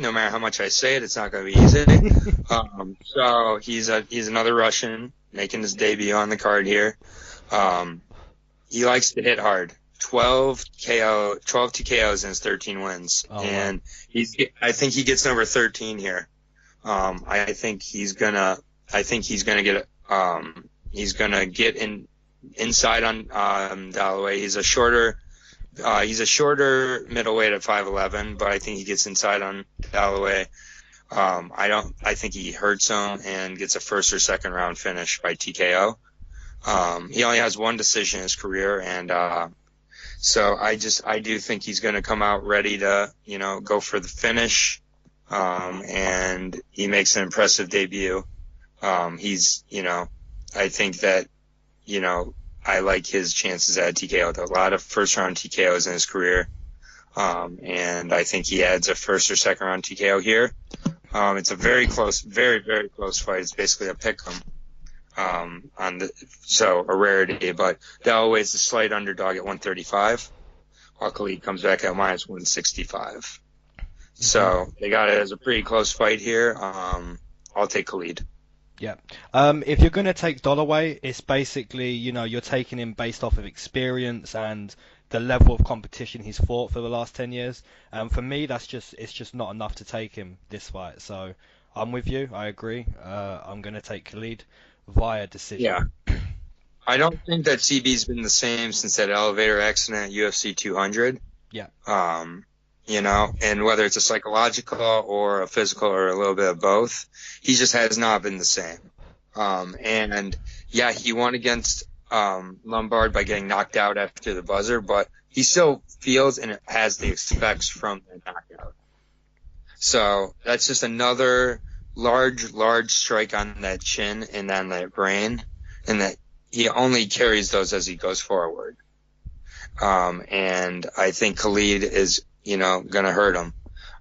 no matter how much I say it, it's not going to be easy. So he's another Russian making his debut on the card here. He likes to hit hard. 12 TKOs in his 13 wins. Oh, and I think he gets number 13 here. I think he's gonna get inside on Dolloway. He's a shorter middleweight at 5'11", but I think he gets inside on Dolloway. I think he hurts him and gets a first or second round finish by TKO. He only has one decision in his career, and so I do think he's going to come out ready to, go for the finish. And he makes an impressive debut. I think that, I like his chances at TKO. A lot of first round TKOs in his career. And I think he adds a first or second round TKO here. It's a very close, very, very close fight. It's basically a pick 'em. So a rarity, but Dalloway's a slight underdog at 135, while Khalid comes back at minus 165. So they got it as a pretty close fight here. I'll take Khalid. Yeah. If you're going to take Dolloway, it's basically, you're taking him based off of experience and the level of competition he's fought for the last 10 years. And for me, it's just not enough to take him this fight. So I'm with you. I agree. I'm going to take Khalid via decision. Yeah. I don't think that CB's been the same since that elevator accident at UFC 200. Yeah. And whether it's a psychological or a physical or a little bit of both, he just has not been the same. And yeah, he won against Lombard by getting knocked out after the buzzer, but he still feels and has the effects from the knockout. So that's just another large strike on that chin and on that brain, and that he only carries those as he goes forward. And I think Khalid is, going to hurt him.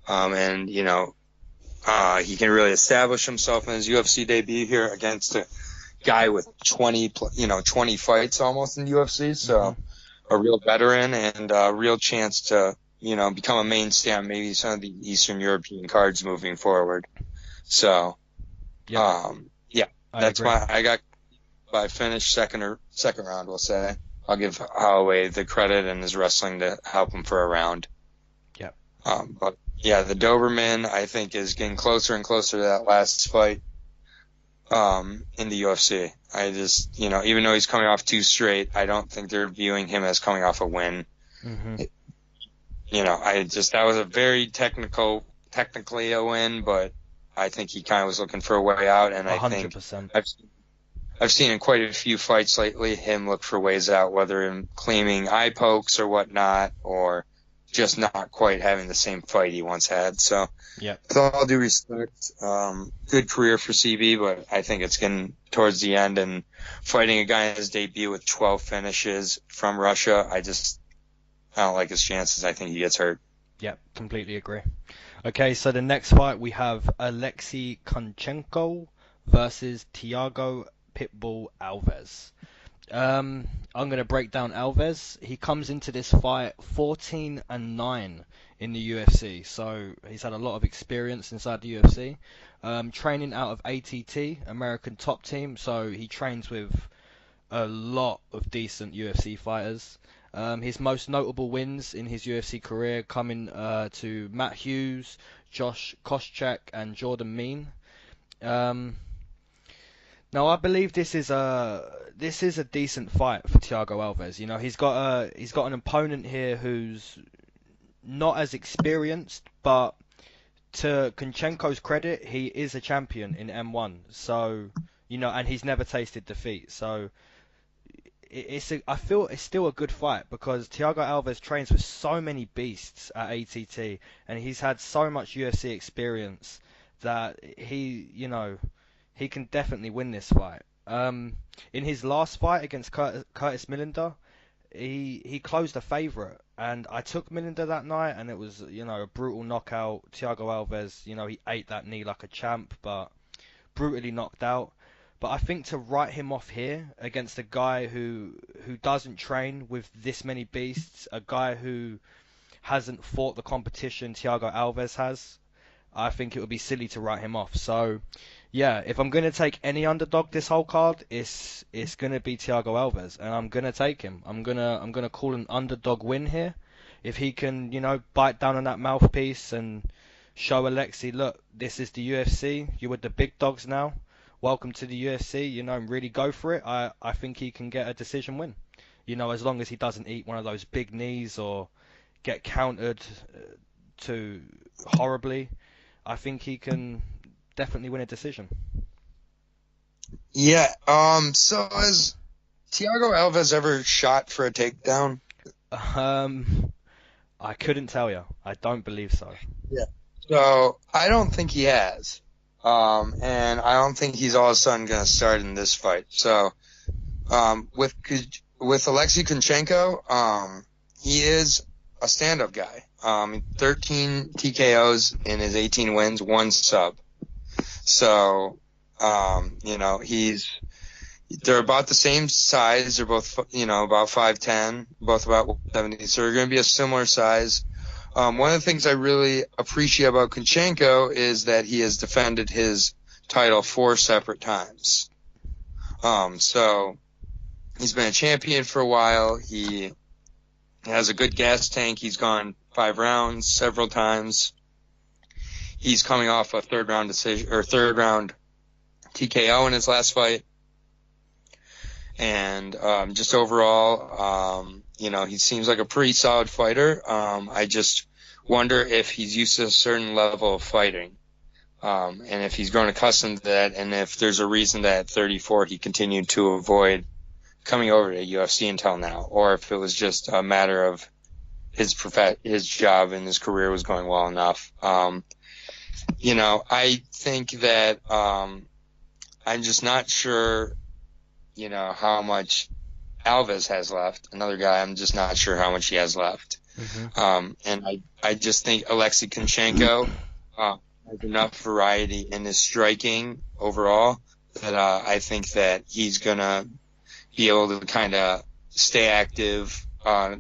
And, he can really establish himself in his UFC debut here against a guy with 20 fights almost in the UFC. So a real veteran and a real chance to, become a mainstay on maybe some of the Eastern European cards moving forward. So, that's I got by finish second round, we'll say. I'll give Holloway the credit and his wrestling to help him for a round. Yeah. But yeah, the Doberman I think is getting closer and closer to that last fight in the UFC. I just, even though he's coming off 2 straight, I don't think they're viewing him as coming off a win. That was a very technically a win, but I think he kind of was looking for a way out, and I 100%. think I've seen in quite a few fights lately him look for ways out, whether in claiming eye pokes or whatnot, or just not quite having the same fight he once had. So, with all due respect, good career for CB, but I think it's getting towards the end, and fighting a guy in his debut with 12 finishes from Russia, I don't like his chances. I think he gets hurt. Yeah, completely agree. Okay, so the next fight we have Alexei Kunchenko versus Thiago Pitbull Alves. I'm going to break down Alves. He comes into this fight 14-9 in the UFC, so he's had a lot of experience inside the UFC. Training out of ATT, American Top Team, so he trains with a lot of decent UFC fighters. His most notable wins in his UFC career coming to Matt Hughes, Josh Koscheck, and Jordan Mean. Now I believe this is a decent fight for Thiago Alves. He's got an opponent here who's not as experienced, but to Kunchenko's credit, he is a champion in M1. So and he's never tasted defeat. So I feel it's still a good fight because Thiago Alves trains with so many beasts at ATT, and he's had so much UFC experience that he can definitely win this fight. In his last fight against Curtis Millender, he closed a favourite, and I took Millender that night, and it was a brutal knockout. Thiago Alves, he ate that knee like a champ, but brutally knocked out. But I think to write him off here against a guy who doesn't train with this many beasts, a guy who hasn't fought the competition Thiago Alves has, I think it would be silly to write him off. So, yeah, if I'm going to take any underdog this whole card, it's going to be Thiago Alves, and I'm going to take him. I'm going to call an underdog win here. If he can, bite down on that mouthpiece and show Alexei, look, this is the UFC. You're with the big dogs now. Welcome to the UFC, and really go for it. I think he can get a decision win. As long as he doesn't eat one of those big knees or get countered to horribly, I think he can definitely win a decision. Yeah. So has Thiago Alves ever shot for a takedown? I couldn't tell you. I don't believe so. Yeah. So I don't think he has. And I don't think he's all of a sudden going to start in this fight. So, with Alexei Kunchenko, he is a stand-up guy. 13 TKOs in his 18 wins, 1 sub. So, they're about the same size. They're both, about 5'10", both about 170. So they're going to be a similar size. One of the things I really appreciate about Kunchenko is that he has defended his title 4 separate times. So he's been a champion for a while. He has a good gas tank. He's gone 5 rounds several times. He's coming off a third round TKO in his last fight. And just overall, he seems like a pretty solid fighter. I just wonder if he's used to a certain level of fighting, and if he's grown accustomed to that, and if there's a reason that at 34 he continued to avoid coming over to UFC until now, or if it was just a matter of his job and his career was going well enough. I think that I'm just not sure, how much Alves has left. Another guy, I'm just not sure how much he has left. And I just think Alexei Kunchenko has enough variety in his striking overall that I think that he's gonna be able to kind of stay active,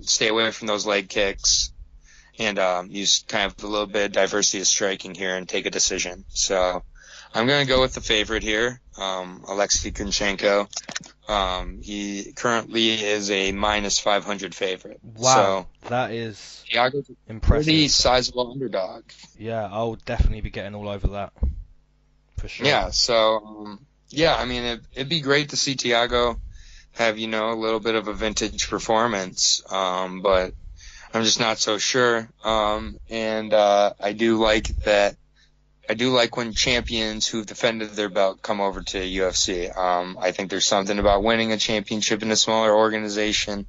stay away from those leg kicks, and use kind of a little bit of diversity of striking here and take a decision. So I'm going to go with the favorite here, Alexei Kunchenko. He currently is a minus 500 favorite. Wow, so, that is Thiago's impressive. Pretty sizable underdog. Yeah, I'll definitely be getting all over that, for sure. Yeah, so, I mean, it'd be great to see Thiago have, a little bit of a vintage performance, but I'm just not so sure. And I do like when champions who've defended their belt come over to UFC. I think there's something about winning a championship in a smaller organization.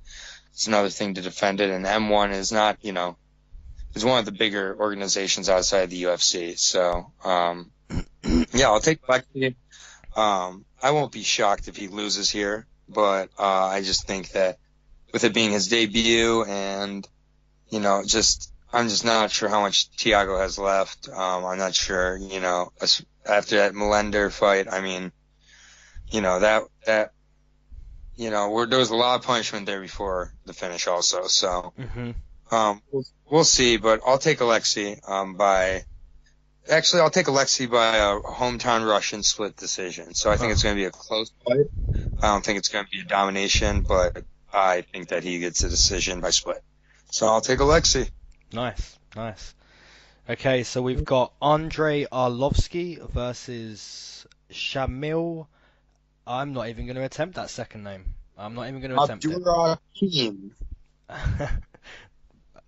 It's another thing to defend it. And M1 is not, is one of the bigger organizations outside the UFC. So, I'll take Lexi. I won't be shocked if he loses here, but I just think that with it being his debut and I'm just not sure how much Thiago has left. I'm not sure, after that Melender fight, I mean, there was a lot of punishment there before the finish also. So, we'll see, but I'll take Alexei, I'll take Alexei by a hometown Russian split decision. So I think it's going to be a close fight. I don't think it's going to be a domination, but I think that he gets a decision by split. So I'll take Alexei. Nice. Okay, so we've got Andrei Arlovski versus Shamil. I'm not even going to attempt that second name. I'm not even going to attempt it.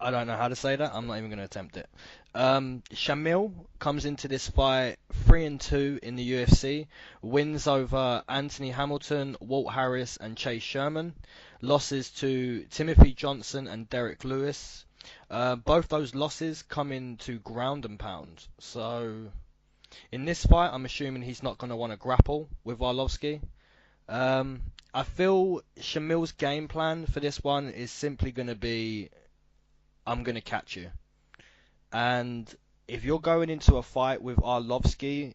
I don't know how to say that. I'm not even going to attempt it. Shamil comes into this fight 3-2 in the UFC. Wins over Anthony Hamilton, Walt Harris, and Chase Sherman. Losses to Timothy Johnson and Derek Lewis. Both those losses come into ground and pound. So in this fight, I'm assuming he's not going to want to grapple with Arlovski. I feel Shamil's game plan for this one is simply going to be, I'm going to catch you. And if you're going into a fight with Arlovski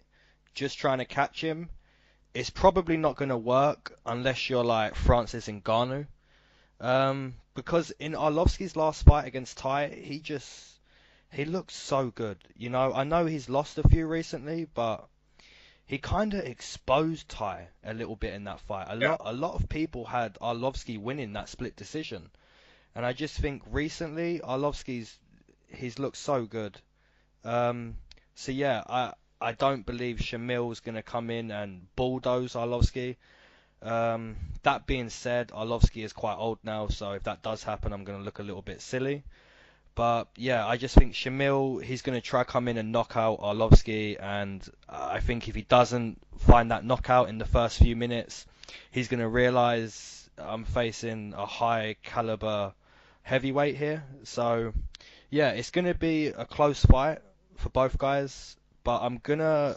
just trying to catch him, it's probably not going to work unless you're like Francis Ngannou. Because in Arlovski's last fight against Tai, he looks so good. I know he's lost a few recently, but he kind of exposed Tai a little bit in that fight. A lot of people had Arlovski winning that split decision. And I just think recently he's looked so good. So yeah, I don't believe Shamil's going to come in and bulldoze Arlovski. That being said, Arlovski is quite old now, so if that does happen, I'm going to look a little bit silly. But yeah, I just think Shamil, he's going to try come in and knock out Arlovski, and I think if he doesn't find that knockout in the first few minutes, he's going to realise I'm facing a high caliber heavyweight here. So yeah, it's going to be a close fight for both guys. But I'm gonna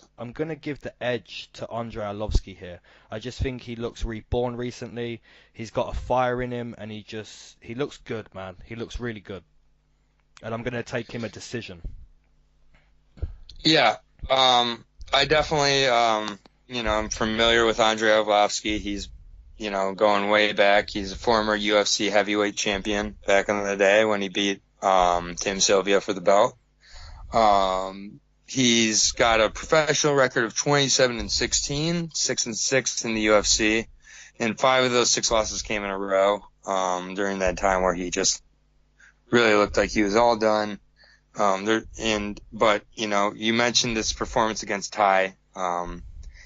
give the edge to Andrei Arlovski here. I just think he looks reborn recently. He's got a fire in him, and he looks good, man. He looks really good. And I'm gonna take him a decision. Yeah, I definitely, I'm familiar with Andrei Arlovski. He's, going way back. He's a former UFC heavyweight champion back in the day when he beat Tim Sylvia for the belt. He's got a professional record of 27-16, 6-6 in the UFC, and 5 of those 6 losses came in a row during that time where he just really looked like he was all done. But you mentioned this performance against Tai.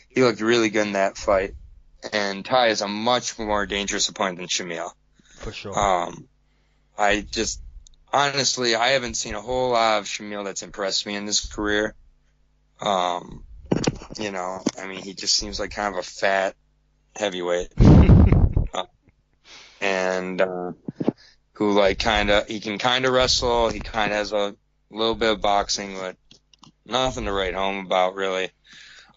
He looked really good in that fight, and Tai is a much more dangerous opponent than Shamil. For sure. Honestly, I haven't seen a whole lot of Shamil that's impressed me in this career. He just seems like kind of a fat heavyweight. Who he can kind of wrestle. He kind of has a little bit of boxing, but nothing to write home about really.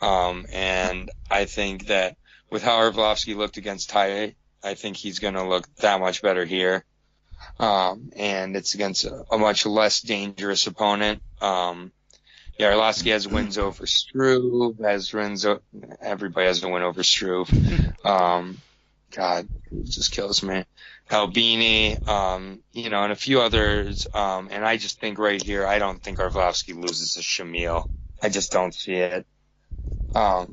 And I think that with how Arlovski looked against Tai, I think he's going to look that much better here. And it's against a much less dangerous opponent. Yeah, Arlovski has wins over Struve, everybody has a win over Struve. God, it just kills me. Albini, and a few others. And I just think right here, I don't think Arlovski loses to Shamil. I just don't see it. I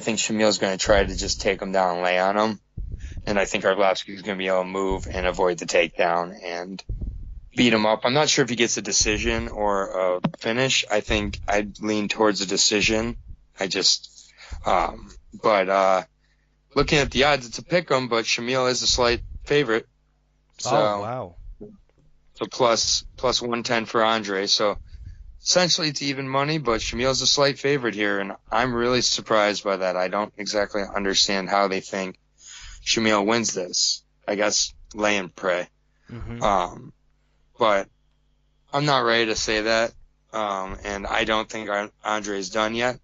think Shamil's going to try to just take him down and lay on him. And I think Arlovski's going to be able to move and avoid the takedown and beat him up. I'm not sure if he gets a decision or a finish. I think I'd lean towards a decision. Looking at the odds, it's a pick 'em, but Shamil is a slight favorite. So, wow. So plus 110 for Andre. So essentially it's even money, but Shamil's a slight favorite here, and I'm really surprised by that. I don't exactly understand how they think Shamil wins this. I guess lay and pray. Mm-hmm. But I'm not ready to say that. And I don't think Andre's done yet.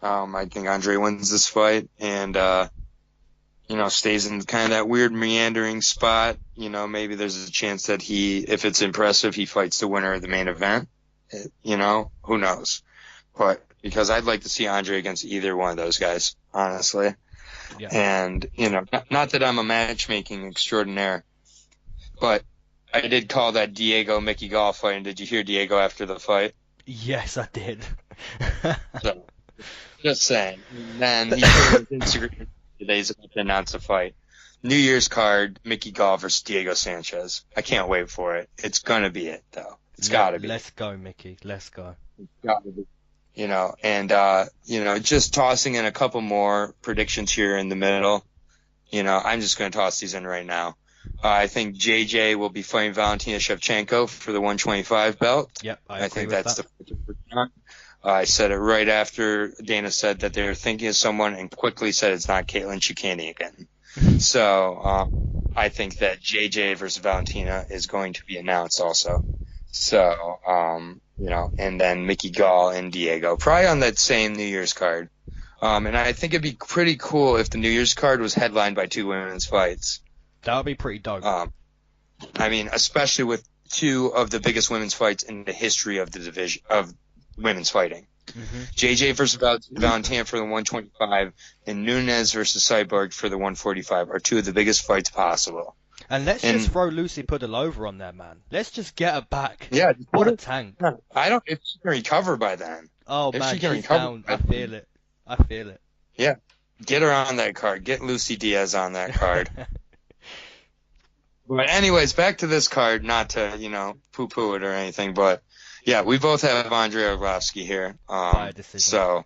I think Andre wins this fight and, stays in kind of that weird meandering spot. Maybe there's a chance that if it's impressive, he fights the winner of the main event. Who knows? But because I'd like to see Andre against either one of those guys, honestly. Yeah. And, not that I'm a matchmaking extraordinaire, but I did call that Diego Mickey Gall fight, and did you hear Diego after the fight? Yes, I did. So, just saying. And then he put his Instagram today, he's about to announce a fight. New Year's card, Mickey Gall versus Diego Sanchez. I can't wait for it. It's going to be it, though. It's got to be. Let's go, Mickey. Let's go. It's got to be. Just tossing in a couple more predictions here in the middle. I'm just going to toss these in right now. I think JJ will be fighting Valentina Shevchenko for the 125 belt. Yep, I think that's the fight. I said it right after Dana said that they're thinking of someone and quickly said it's not Caitlin Chikani again. So I think that JJ versus Valentina is going to be announced also. So, and then Mickey Gall and Diego, probably on that same New Year's card. And I think it'd be pretty cool if the New Year's card was headlined by two women's fights. That would be pretty dope. Especially with two of the biggest women's fights in the history of the division of women's fighting. Mm-hmm. JJ versus Valentina for the 125 and Nunes versus Cyborg for the 145 are two of the biggest fights possible. And let's just throw Lucy Pudilova on there, man. Let's just get her back. Yeah. What a tank. If she can recover by then. Oh, if man, she can she's recover down. I feel it. Yeah. Get her on that card. Get Lucy Diaz on that card. But anyways, back to this card, not to, poo-poo it or anything, but yeah, we both have Andre Arlovski here. By decision. So,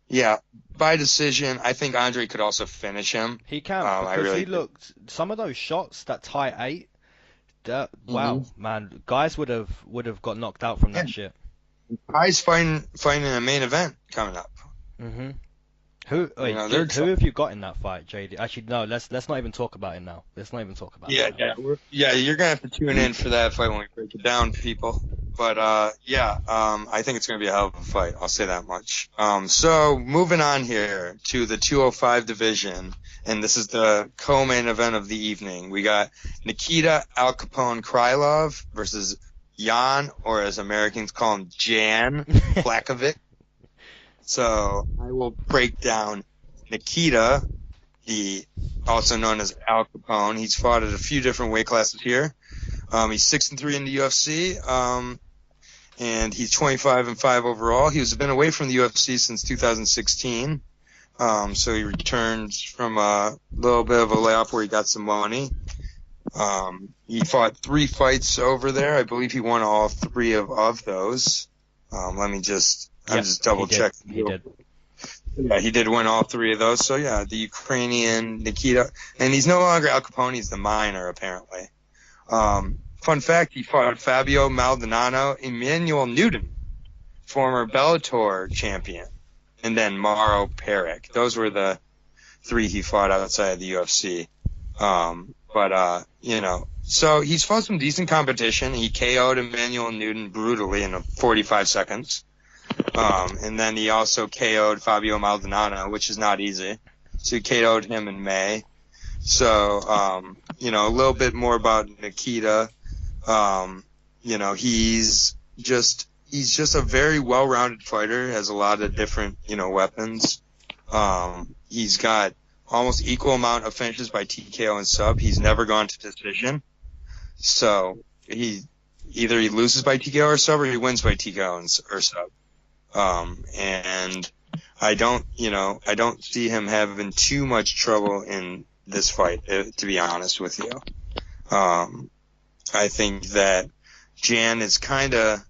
yeah, by decision. I think Andre could also finish him. He can, because he looked, some of those shots, that tie 8, wow, man, guys would have got knocked out from that shit. Guys fighting in a main event coming up. Mm-hmm. Who have you got in that fight, JD? Actually, no. Let's not even talk about it now. Let's not even talk about it. You're gonna have to tune in for that fight when we break it down, people. But I think it's gonna be a hell of a fight. I'll say that much. So moving on here to the 205 division, and this is the co-main event of the evening. We got Nikita Al Capone Krylov versus Jan, or as Americans call him, Jan Blachowicz. So I will break down Nikita, also known as Al Capone. He's fought at a few different weight classes here. He's 6-3 in the UFC, and he's 25-5 overall. He's been away from the UFC since 2016, so he returned from a little bit of a layoff where he got some money. He fought 3 fights over there. I believe he won all 3 of those. I'm just double checking. He did. Yeah, he did win all 3 of those. So yeah, the Ukrainian Nikita, and he's no longer Al Capone. He's the minor, apparently. Fun fact: he fought Fabio Maldonado, Emmanuel Newton, former Bellator champion, and then Mauro Peric. Those were the 3 he fought outside of the UFC. So he's fought some decent competition. He KO'd Emmanuel Newton brutally in 45 seconds. And then he also KO'd Fabio Maldonado, which is not easy. So he KO'd him in May. So, a little bit more about Nikita. He's he's just a very well-rounded fighter. Has a lot of different weapons. He's got almost equal amount of finishes by TKO and sub. He's never gone to decision. So he loses by TKO or sub, or he wins by TKO or sub. And I don't see him having too much trouble in this fight, to be honest with you. I think that Jan is kind of,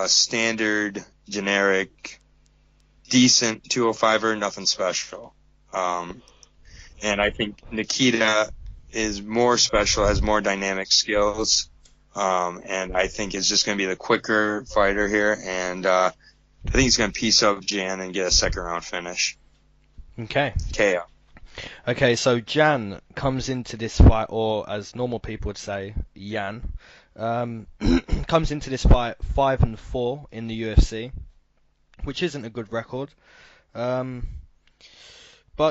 standard, generic, decent 205er, nothing special. And I think Nikita is more special, has more dynamic skills, and I think is just going to be the quicker fighter here, and I think he's going to piece up Jan and get a second round finish. Okay. KO. Okay, so Jan comes into this fight, or as normal people would say, Jan, comes into this fight 5-4 in the UFC, which isn't a good record. But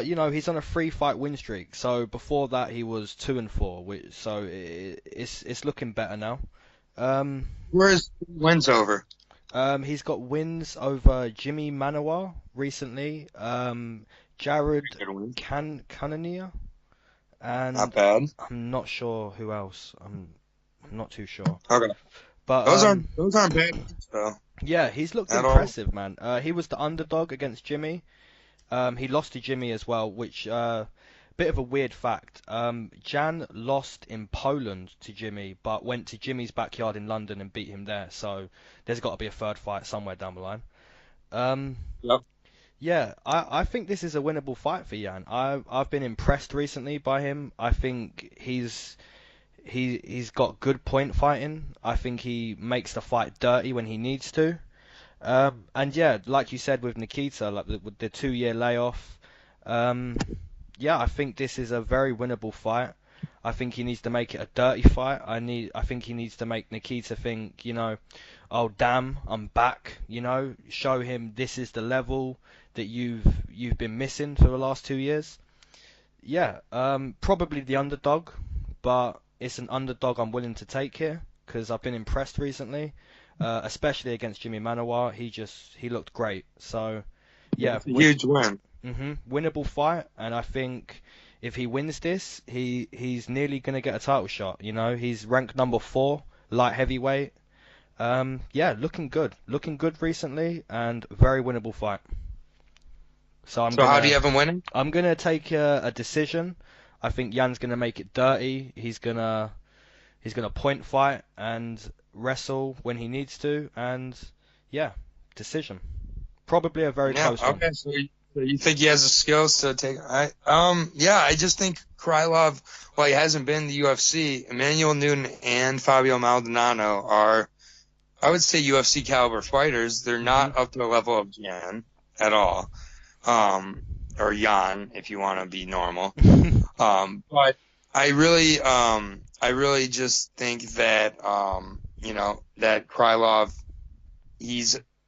he's on a 3-fight win streak. So before that he was 2-4, so it's looking better now. Where's wins over? He's got wins over Jimmy Manoa recently, Jared Cannonier, and not bad. I'm not sure who else. I'm not too sure. Okay. But those aren't bad. So. Yeah, he's looked impressive, man. He was the underdog against Jimmy. He lost to Jimmy as well, which bit of a weird fact. Jan lost in Poland to Jimmy, but went to Jimmy's backyard in London and beat him there. So there's got to be a third fight somewhere down the line. Yep. Yeah, I think this is a winnable fight for Jan. I've been impressed recently by him. I think he's got good point fighting. I think he makes the fight dirty when he needs to. And yeah, like you said with Nikita, like with the 2-year layoff, yeah, I think this is a very winnable fight. I think he needs to make it a dirty fight. I think he needs to make Nikita think, oh damn, I'm back. Show him this is the level that you've been missing for the last 2 years. Yeah, probably the underdog, but it's an underdog I'm willing to take here because I've been impressed recently. Especially against Jimmy Manoa, he looked great. So, yeah, huge win. Winnable fight, and I think if he wins this, he's nearly gonna get a title shot. He's ranked number 4 light heavyweight. Yeah, looking good recently, and very winnable fight. So how do you have him winning? I'm gonna take a decision. I think Jan's gonna make it dirty. He's gonna point fight and wrestle when he needs to, and yeah, decision. Probably a very close one. Okay, so you think he has the skills to take? I just think Krylov, while he hasn't been in the UFC, Emmanuel Newton and Fabio Maldonado are, I would say, UFC caliber fighters. They're not up to the level of Jan at all, or Jan if you want to be normal. But I really just think that that Krylov,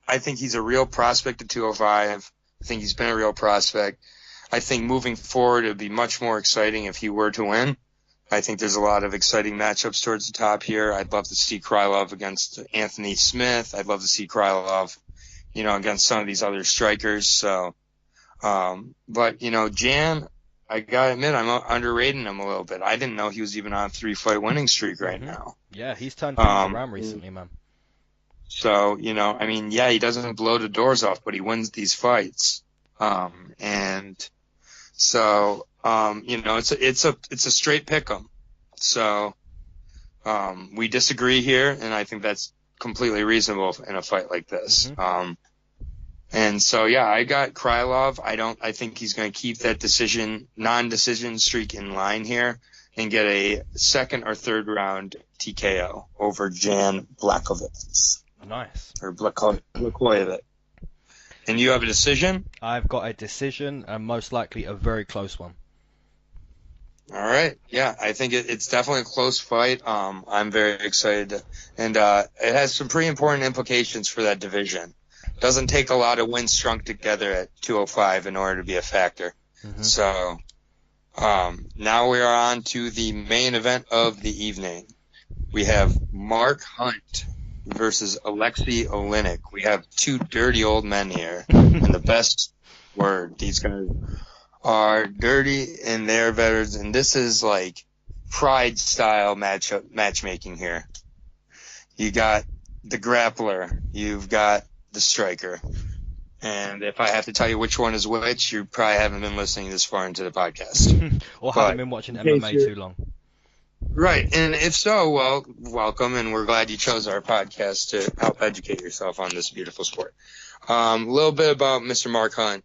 I think he's a real prospect at 205. I think he's been a real prospect. I think moving forward it would be much more exciting if he were to win. I think there's a lot of exciting matchups towards the top here. I'd love to see Krylov against Anthony Smith. I'd love to see Krylov, against some of these other strikers. So, but Jan, I gotta admit, I'm underrating him a little bit. I didn't know he was even on a 3-fight winning streak right now. Yeah, he's turned things around recently, man. So, he doesn't blow the doors off, but he wins these fights. And so, it's a straight pick'em. So, we disagree here, and I think that's completely reasonable in a fight like this. And so, yeah, I got Krylov. I think he's going to keep that non-decision streak in line here and get a second or third round TKO over Jan Blachowicz. Nice. Or Blachowicz. And you have a decision? I've got a decision, and most likely a very close one. All right. Yeah, I think it's definitely a close fight. I'm very excited. And it has some pretty important implications for that division. Doesn't take a lot of wins strung together at 205 in order to be a factor. So now we are on to the main event of the evening. We have Mark Hunt versus Alexei Oleinik. We have two dirty old men here, and the best word, these guys are dirty and they're veterans, and this is like pride-style matchmaking here. You got the grappler, you've got the striker. And if I have to tell you which one is which, you probably haven't been listening this far into the podcast. Or haven't been watching MMA too long. Right, and if so, well, welcome, and we're glad you chose our podcast to help educate yourself on this beautiful sport. A little bit about Mr. Mark Hunt.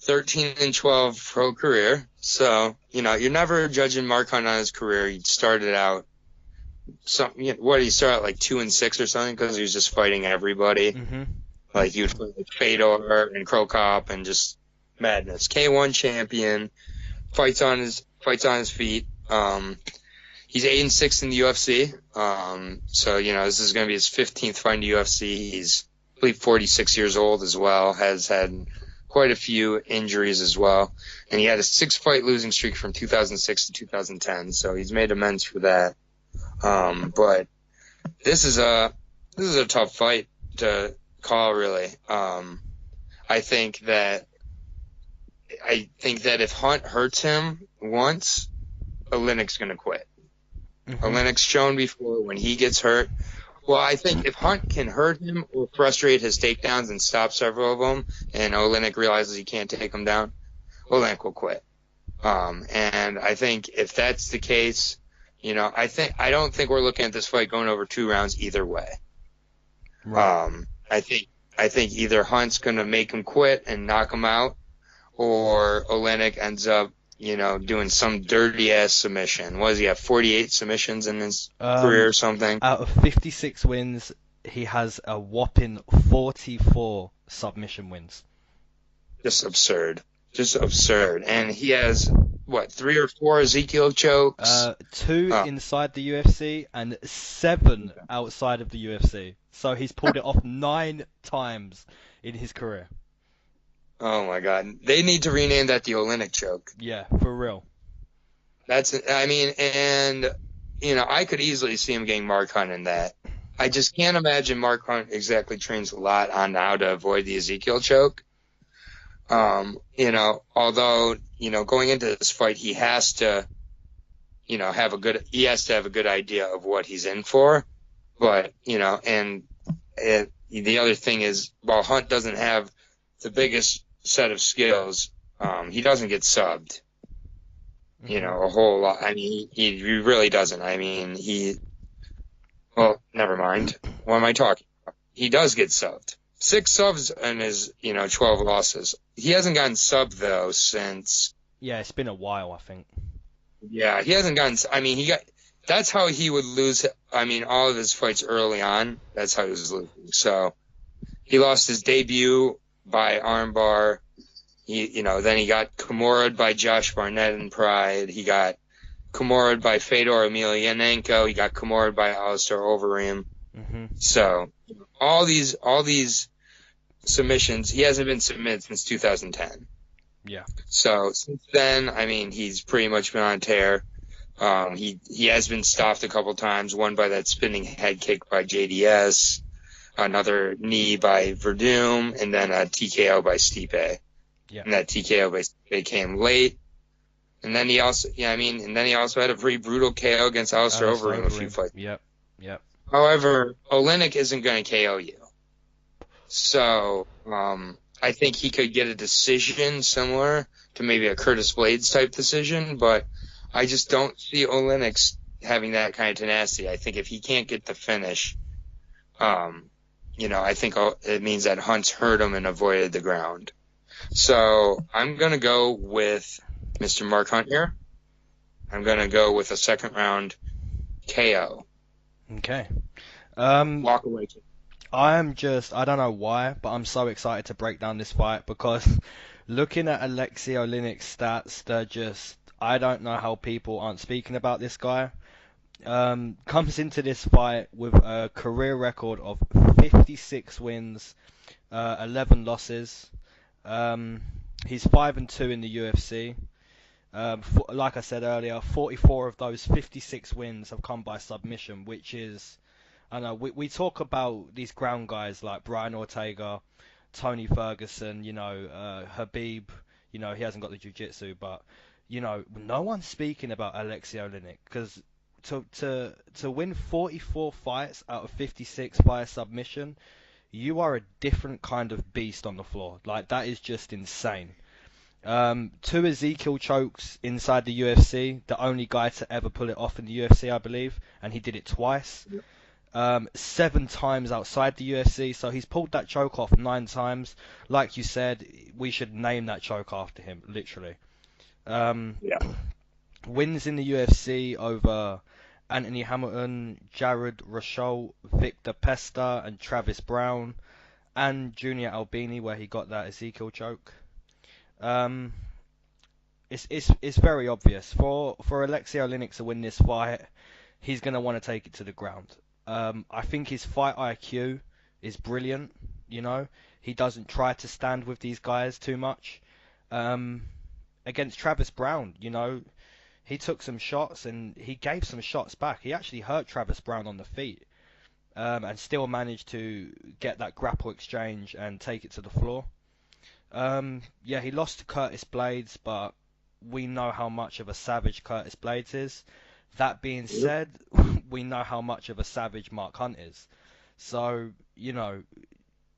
13-12 pro career, so, you're never judging Mark Hunt on his career. He started out, he started out like 2-6 or something, because he was just fighting everybody. Mm-hmm. Like, he would fight like Fedor and Krokop and just madness. K1 champion, fights on his feet. He's 8-6 in the UFC. So, this is going to be his 15th fight in the UFC. He's, I believe, 46 years old as well, has had quite a few injuries as well. And he had a 6-fight losing streak from 2006 to 2010. So he's made amends for that. But this is a tough fight to call, really. I think that if Hunt hurts him once, Oleinik's going to quit. Mm-hmm. Oleinik's shown before when he gets hurt. Well, I think if Hunt can hurt him or frustrate his takedowns and stop several of them, and Oleinik realizes he can't take him down, Oleinik will quit. And I think if that's the case, I don't think we're looking at this fight going over 2 rounds either way. Right. I think either Hunt's going to make him quit and knock him out, or Oleinik ends up, doing some dirty-ass submission. What does he have, 48 submissions in his career or something? Out of 56 wins, he has a whopping 44 submission wins. Just absurd. And he has, 3 or 4 Ezekiel chokes? 2 inside the UFC and 7 outside of the UFC. So he's pulled it off 9 times in his career. Oh my God. They need to rename that the Oleinik choke. Yeah, for real. I could easily see him getting Mark Hunt in that. I just can't imagine Mark Hunt exactly trains a lot on how to avoid the Ezekiel choke. Although, going into this fight, he has to, have a good idea of what he's in for. But, the other thing is, while Hunt doesn't have the biggest set of skills, he doesn't get subbed, a whole lot. I mean, he really doesn't. I mean, never mind. What am I talking about? He does get subbed. 6 subs in his, 12 losses. He hasn't gotten subbed, though, since... Yeah, it's been a while, I think. Yeah, he hasn't gotten... That's how he would lose, all of his fights early on. That's how he was losing. So, he lost his debut by armbar. Then he got Kimura'd by Josh Barnett in Pride. He got Kimura'd by Fedor Emelianenko. He got Kimura'd by Alistair Overeem. Mm-hmm. So, all these submissions, he hasn't been submitted since 2010. Yeah. So, since then, he's pretty much been on tear. He has been stopped a couple times, one by that spinning head kick by JDS, another knee by Verdum, and then a TKO by Stipe. Yeah. And that TKO by Stipe came late. And then he also had a pretty brutal KO against Alistair Overeem a few fights. Yep. However, Oleinik isn't going to KO you. So, I think he could get a decision similar to maybe a Curtis Blades type decision, but I just don't see Oleinik having that kind of tenacity. I think if he can't get the finish, I think it means that Hunt's hurt him and avoided the ground. So I'm going to go with Mr. Mark Hunt here. I'm going to go with a second round KO. Okay. Walk away. I don't know why, but I'm so excited to break down this fight because looking at Alexei Oleinik's stats, I don't know how people aren't speaking about this guy. Comes into this fight with a career record of 56 wins, 11 losses. He's 5-2 in the UFC. Like I said earlier, 44 of those 56 wins have come by submission, which is, I know we talk about these ground guys like Brian Ortega, Tony Ferguson, Habib, he hasn't got the jiu-jitsu, but, no one's speaking about Alexei Oleinik because to win 44 fights out of 56 via submission, you are a different kind of beast on the floor. Like, that is just insane. Two Ezekiel chokes inside the UFC, the only guy to ever pull it off in the UFC, I believe, and he did it twice. 7 times outside the UFC, so he's pulled that choke off 9 times. Like you said, we should name that choke after him, literally. Wins in the UFC over Anthony Hamilton, Jared Rashol, Victor Pesta, and Travis Brown, and Junior Albini, where he got that Ezekiel choke. It's very obvious for Alexei Oleinik to win this fight. He's gonna want to take it to the ground. I think his fight IQ is brilliant. He doesn't try to stand with these guys too much. Against Travis Brown, he took some shots and he gave some shots back. He actually hurt Travis Brown on the feet, and still managed to get that grapple exchange and take it to the floor. He lost to Curtis Blades, but we know how much of a savage Curtis Blades is. That being said, we know how much of a savage Mark Hunt is. So,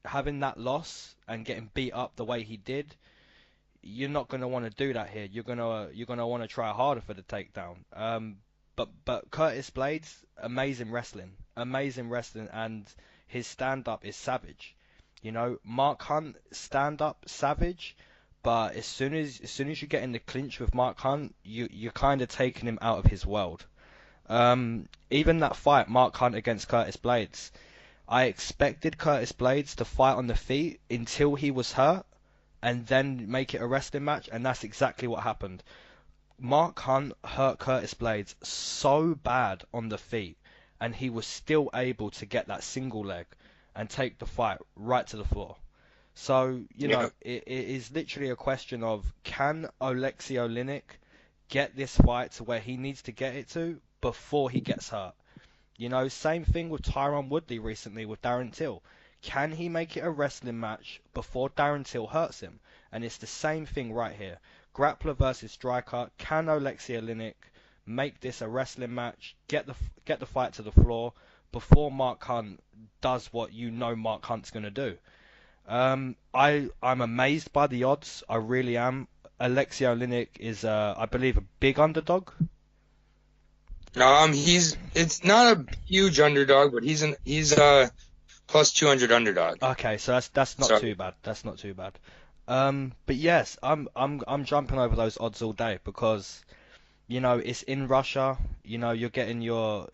having that loss and getting beat up the way he did, you're not going to want to do that here. You're gonna want to try harder for the takedown. But Curtis Blades, amazing wrestling, and his stand-up is savage. Mark Hunt, stand-up, savage, but as soon as you get in the clinch with Mark Hunt, you're kind of taking him out of his world. Even that fight, Mark Hunt against Curtis Blades, I expected Curtis Blades to fight on the feet until he was hurt, and then make it a wrestling match, and that's exactly what happened. Mark Hunt hurt Curtis Blades so bad on the feet, and he was still able to get that single leg and take the fight right to the floor. So, it is literally a question of, can Alexei Oleinik get this fight to where he needs to get it to before he gets hurt? Same thing with Tyron Woodley recently with Darren Till. Can he make it a wrestling match before Darren Till hurts him? And it's the same thing right here. Grappler versus striker. Can Alexei Oleinik make this a wrestling match, get the fight to the floor before Mark Hunt does what Mark Hunt's going to do? I'm amazed by the odds. I really am. Alexei Oleinik is, I believe, a big underdog. It's not a huge underdog, but he's a plus 200 underdog. Okay, so that's not too bad. That's not too bad. But yes, I'm jumping over those odds all day because, it's in Russia. You're getting your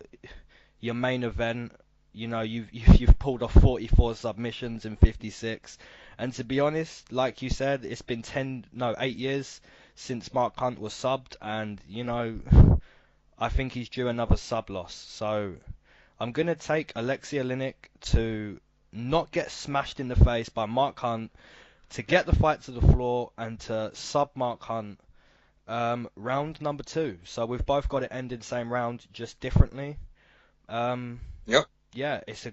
main event. You've pulled off 44 submissions in 56, and to be honest, like you said, it's been 8 years since Mark Hunt was subbed, and I think he's due another sub loss. So I'm gonna take Alexei Oleinik to not get smashed in the face by Mark Hunt, to get the fight to the floor, and to sub Mark Hunt. Round number 2. So we've both got it ended same round, just differently. Yep. Yeah, it's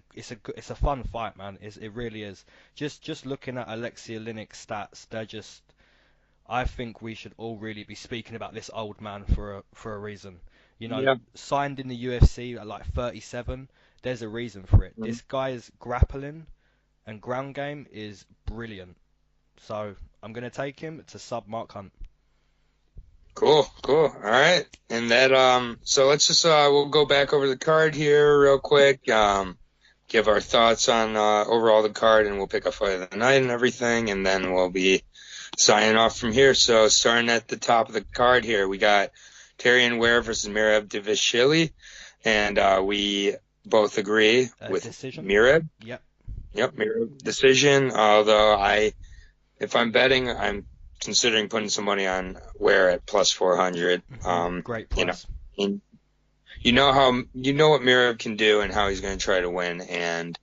a fun fight, man. It really is. Just looking at Alexei Oleinik's stats, they're just. I think we should all really be speaking about this old man for a reason. Signed in the UFC at like 37. There's a reason for it. This guy's grappling and ground game is brilliant. So I'm gonna take him to sub Mark Hunt. Cool. All right. And that, so let's just, we'll go back over the card here real quick, give our thoughts on, overall the card, and we'll pick a fight of the night and everything, and then we'll be signing off from here. So starting at the top of the card here, we got Ware versus Mareb Divishvili, and, we both agree with decision. Mareb. Yep, Mareb decision, although if I'm betting, I'm considering putting some money on Ware at plus 400. Great plus. You know what Mareb can do and how he's going to try to win, and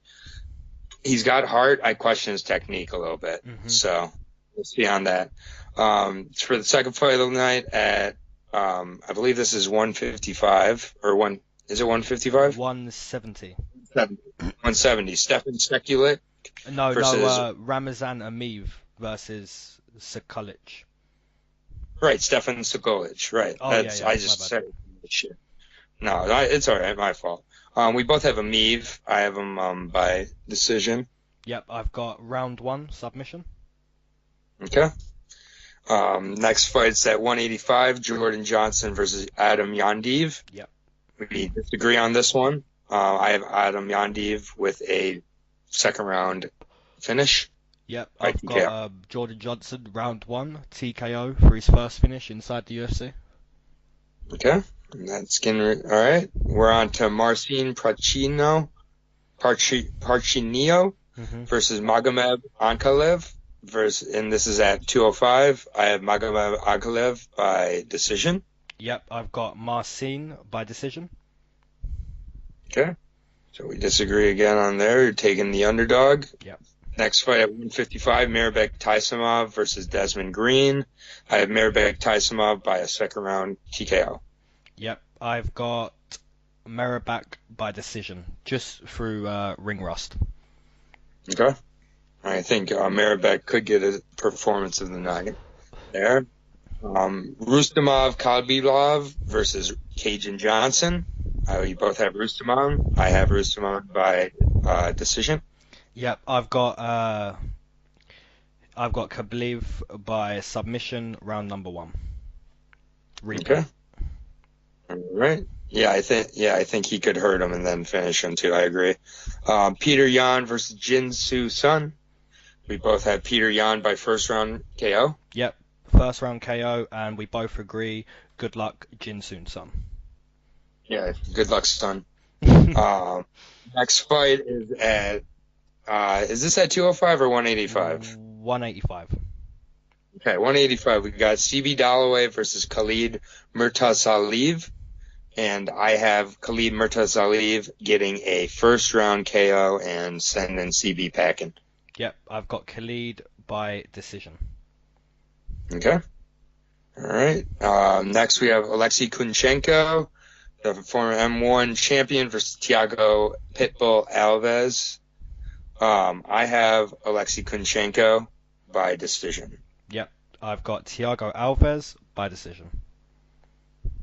he's got heart. I question his technique a little bit, so we'll see on that. For the second fight of the night at I believe this is 155 or one. Is it 155? 170. 170. Stefan Sekulic versus Ramazan Emeev versus Sekulic. Right, Stefan Sekulic. Right. Oh, I just said shit. No, it's all right. My fault. We both have Emeev. I have him by decision. Yep, I've got round 1 submission. Okay. Next fight's at 185, Jordan Johnson versus Adam Yandiev. Yep. We disagree on this one. I have Adam Yandiev with a second round finish. Yep, I've got Jordan Johnson, round 1, TKO for his first finish inside the UFC. Okay. That's all right. We're on to Marcin Prachnio versus Magomed Ankaleav. And this is at 205. I have Magomed Ankaleav by decision. Yep, I've got Marcin by decision. Okay. So we disagree again on there. You're taking the underdog. Yep. Next fight at 155, Mareb Taisumov versus Desmond Green. I have Mareb Taisumov by a second round TKO. Yep, I've got Mareb by decision, just through ring rust. Okay. I think Mareb could get a performance of the night there. Rustamov Khabilov versus Cajun Johnson. You both have Rustamov. I have Rustamov by decision. Yep, I've got Khabilov by submission, round number 1. Okay. All right. Yeah, I think he could hurt him and then finish him too. I agree. Peter Yan versus Jin Soo Sun. We both have Peter Yan by first round KO. Yep, first round KO, and we both agree. Good luck, Jin Soo Sun. Yeah, good luck, son. Next fight is at. Is this at 205 or 185? 185. Okay, 185. We got CB Dolloway versus Khalid Murtazaliyev, and I have Khalid Murtazaliyev getting a first round KO and sending CB packing. Yep, I've got Khalid by decision. Okay. All right. Next we have Alexei Kunchenko, the former M1 champion, versus Thiago Pitbull Alves. I have Alexei Kunchenko by decision. Yep, I've got Thiago Alves by decision.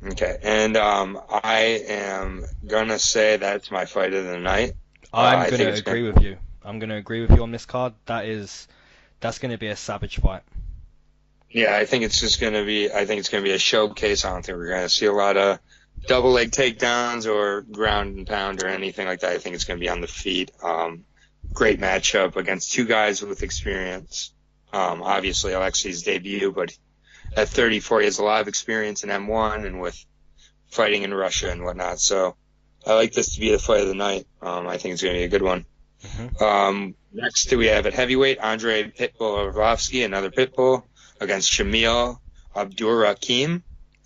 Okay, and I am gonna say that's my fight of the night. I'm gonna agree with you. I'm gonna agree with you on this card. That's gonna be a savage fight. Yeah, I think it's gonna be a showcase. I don't think we're gonna see a lot of double leg takedowns or ground and pound or anything like that. I think it's gonna be on the feet. Great matchup against two guys with experience. Obviously Alexei's debut, but at 34 he has a lot of experience in M1 and with fighting in Russia and whatnot. So I like this to be the fight of the night. I think it's gonna be a good one. Mm-hmm. Next we have at heavyweight Andre Pitbull Arlovski, another Pitbull, against Shamil Abdurakhim.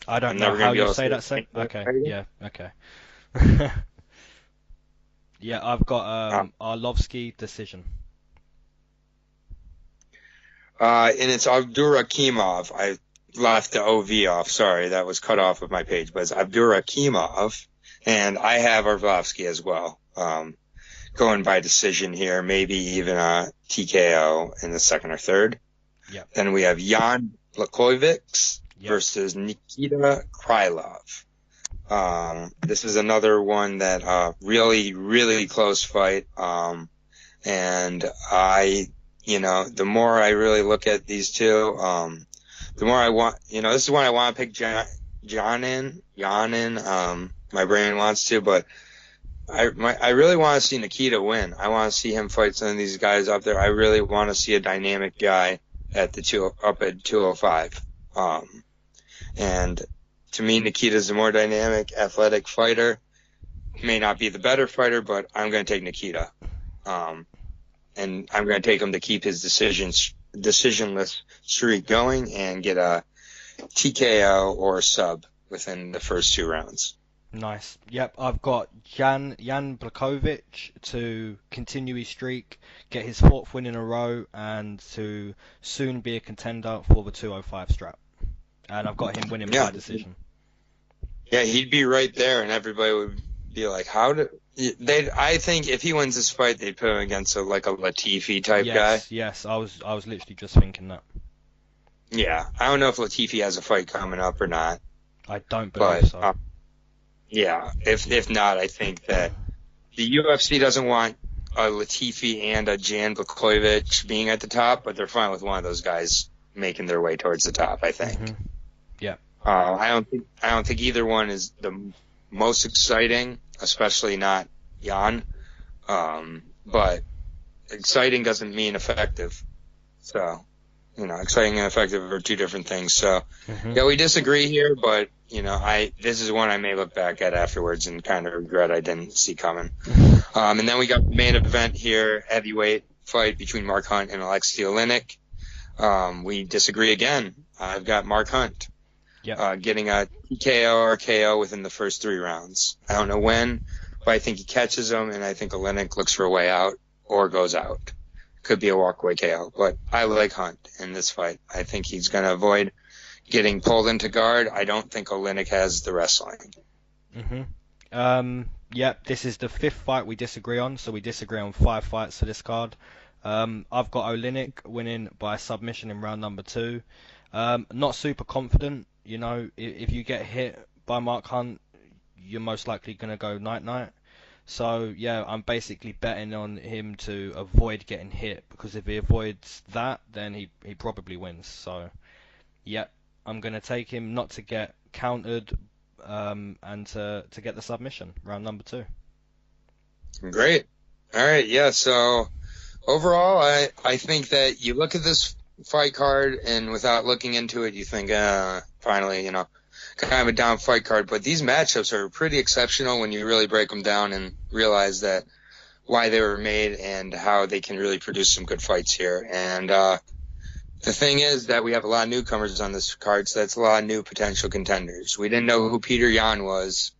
I don't know how you say that. Okay, yeah, okay. Yeah, I've got Arlovski decision. And it's Abdurakhimov. I left the OV off. Sorry, that was cut off of my page. But it's Abdurakhimov, and I have Arlovski as well. Going by decision here, maybe even a TKO in the second or third. Yep. Then we have Jan Blachowicz versus Nikita Krylov. This is another one that really, really close fight. And the more I really look at these two, the more I want, this is when I want to pick Janin. My brain wants to, but I really want to see Nikita win. I want to see him fight some of these guys up there. I really want to see a dynamic guy up at 205. And to me, Nikita's a more dynamic, athletic fighter. May not be the better fighter, but I'm going to take Nikita. And I'm going to take him to keep his decisionless streak going and get a TKO or sub within the first 2 rounds. Nice. Yep, I've got Jan Blachowicz to continue his streak, get his 4th win in a row, and to soon be a contender for the 205 strap. And I've got him winning by decision. Yeah, he'd be right there, and everybody would be like, I think if he wins this fight, they'd put him against a Latifi type guy. Yes, I was literally just thinking that. Yeah, I don't know if Latifi has a fight coming up or not. I don't believe so. Yeah, if not, I think that the UFC doesn't want a Latifi and a Jan Blachowicz being at the top, but they're fine with one of those guys making their way towards the top, I think. Mm-hmm. Yeah. I don't think either one is the most exciting, especially not Jan. But exciting doesn't mean effective. So, exciting and effective are two different things. So, yeah, we disagree here, but this is one I may look back at afterwards and kind of regret I didn't see coming. And then we got the main event here, heavyweight fight between Mark Hunt and Alexei Oleinik. We disagree again. I've got Mark Hunt getting a TKO or KO within the first 3 rounds. I don't know when, but I think he catches him, and I think Oleinik looks for a way out or goes out. Could be a walkaway KO, but I like Hunt in this fight. I think he's going to avoid getting pulled into guard. I don't think Oleinik has the wrestling. This is the 5th fight we disagree on, so we disagree on 5 fights for this card. I've got Oleinik winning by submission in round number 2. Not super confident. If you get hit by Mark Hunt, you're most likely going to go night-night. So, yeah, I'm basically betting on him to avoid getting hit, because if he avoids that, then he probably wins. So, yeah, I'm going to take him not to get countered and to get the submission, round number 2. Great. All right, yeah, so overall, I think that you look at this fight card, and without looking into it, you think, finally, kind of a down fight card. But these matchups are pretty exceptional when you really break them down and realize that why they were made and how they can really produce some good fights here. And the thing is that we have a lot of newcomers on this card, so that's a lot of new potential contenders. We didn't know who Peter Yan was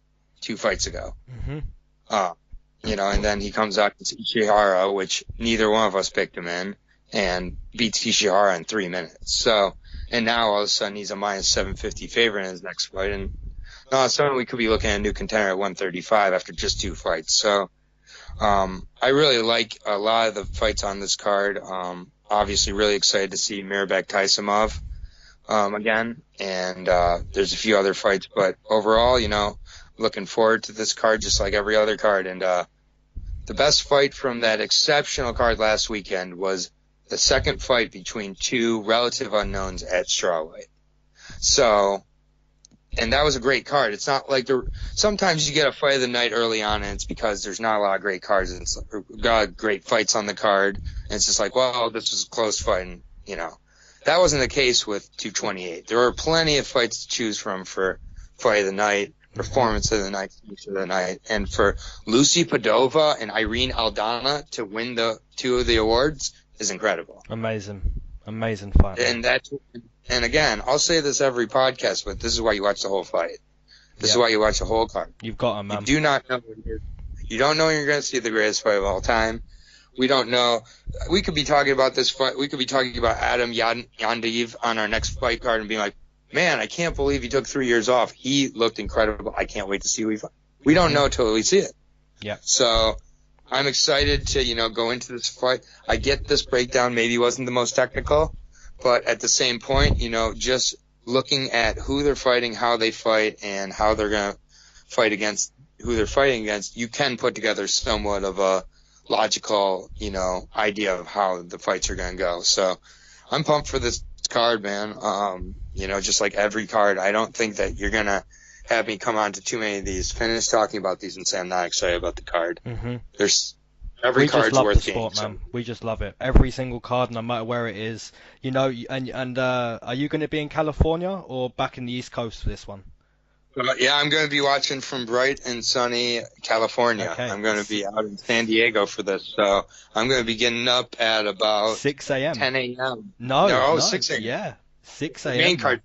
2 fights ago. And then he comes out to Ishihara, which neither one of us picked him in, and beats Ishihara in 3 minutes. So, and now all of a sudden he's a minus 750 favorite in his next fight, and all of a sudden we could be looking at a new contender at 135 after just 2 fights. So, I really like a lot of the fights on this card. Obviously really excited to see Mareb Taisumov again, and there's a few other fights, but overall, looking forward to this card just like every other card. And the best fight from that exceptional card last weekend was the second fight between 2 relative unknowns at strawweight. So, and that was a great card. It's not like sometimes you get a fight of the night early on, and it's because there's not a lot of great cards and great fights on the card, and it's just like, well, this was a close fight, and that wasn't the case with 228. There were plenty of fights to choose from for fight of the night, performance of the night, speech of the night, and for Lucy Padova and Irene Aldana to win the 2 of the awards is incredible. Amazing fight. And again, I'll say this every podcast, but this is why you watch the whole fight. This is why you watch the whole card. You've got him, man. You don't know when you're going to see the greatest fight of all time. We don't know. We could be talking about this fight. We could be talking about Adam Yandiev on our next fight card and being like, man, I can't believe he took 3 years off. He looked incredible. I can't wait to see who he fight. We don't know till we see it. Yeah. So I'm excited to, go into this fight. I get this breakdown maybe wasn't the most technical, but at the same point, just looking at who they're fighting, how they fight, and how they're going to fight against who they're fighting against, you can put together somewhat of a logical, idea of how the fights are going to go. So I'm pumped for this card, man. Just like every card, I don't think that you're going to have me come on to too many of these, finish talking about these, and say I'm not excited about the card. There's every card's worth getting. Man. We just love it. Every single card, no matter where it is. And are you going to be in California or back in the East Coast for this one? Yeah, I'm going to be watching from bright and sunny California. Okay. I'm going to be out in San Diego for this, so I'm going to be getting up at about 6 a.m. 10 a.m. No, 6 a.m. Yeah, 6 a.m. Main card.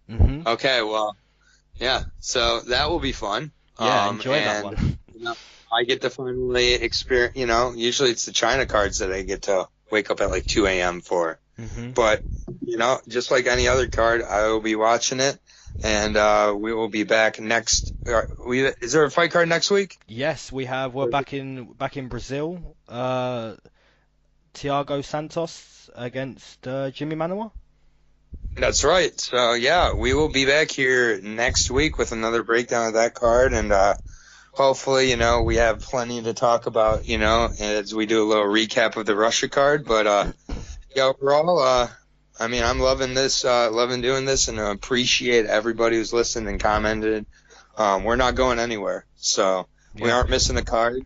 Okay, well, yeah, so that will be fun. Yeah, enjoy that one. I get to finally experience, usually it's the China cards that I get to wake up at like 2 a.m. for. But, just like any other card, I will be watching it. And we will be back next. Is there a fight card next week? Yes, we have. We're back in Brazil. Thiago Santos against Jimmy Manuwa. That's right. So yeah, we will be back here next week with another breakdown of that card, and hopefully, we have plenty to talk about, as we do a little recap of the Russia card. But yeah, overall, I'm loving this, loving doing this, and appreciate everybody who's listened and commented. We're not going anywhere, so we aren't missing a card.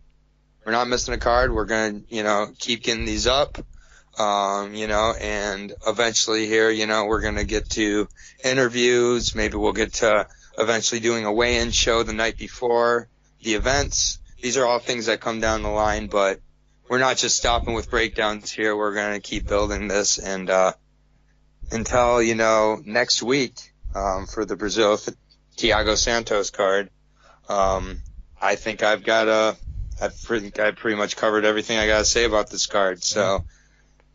We're not missing a card. We're going to, keep getting these up, and eventually here, we're going to get to interviews. Maybe we'll get to eventually doing a weigh-in show the night before the events. These are all things that come down the line, but we're not just stopping with breakdowns here. We're going to keep building this, and until, next week for the Brazil Thiago Santos card, I think I've pretty much covered everything I got to say about this card. So,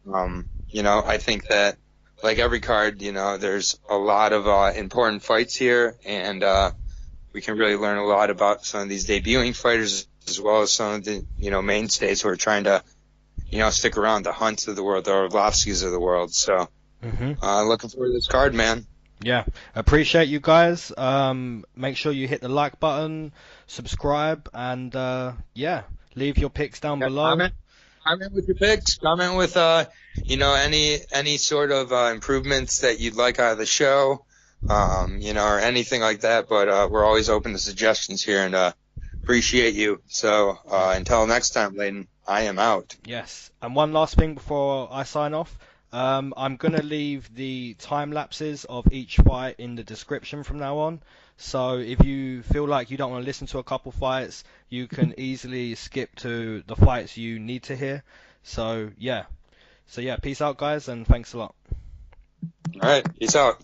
I think that, like every card, there's a lot of important fights here, and we can really learn a lot about some of these debuting fighters as well as some of the, mainstays who are trying to, stick around, the Hunts of the world, the Arlovskis of the world. So, looking forward to this card, man. Yeah, appreciate you guys. Make sure you hit the like button, subscribe, and leave your picks down below. Comment with your picks. Comment with any sort of improvements that you'd like out of the show, or anything like that. But we're always open to suggestions here, and appreciate you. So until next time, Leyton, I am out. Yes, and one last thing before I sign off. I'm going to leave the time lapses of each fight in the description from now on. So if you feel like you don't want to listen to a couple fights, you can easily skip to the fights you need to hear. So yeah, peace out, guys, and thanks a lot. All right, peace out.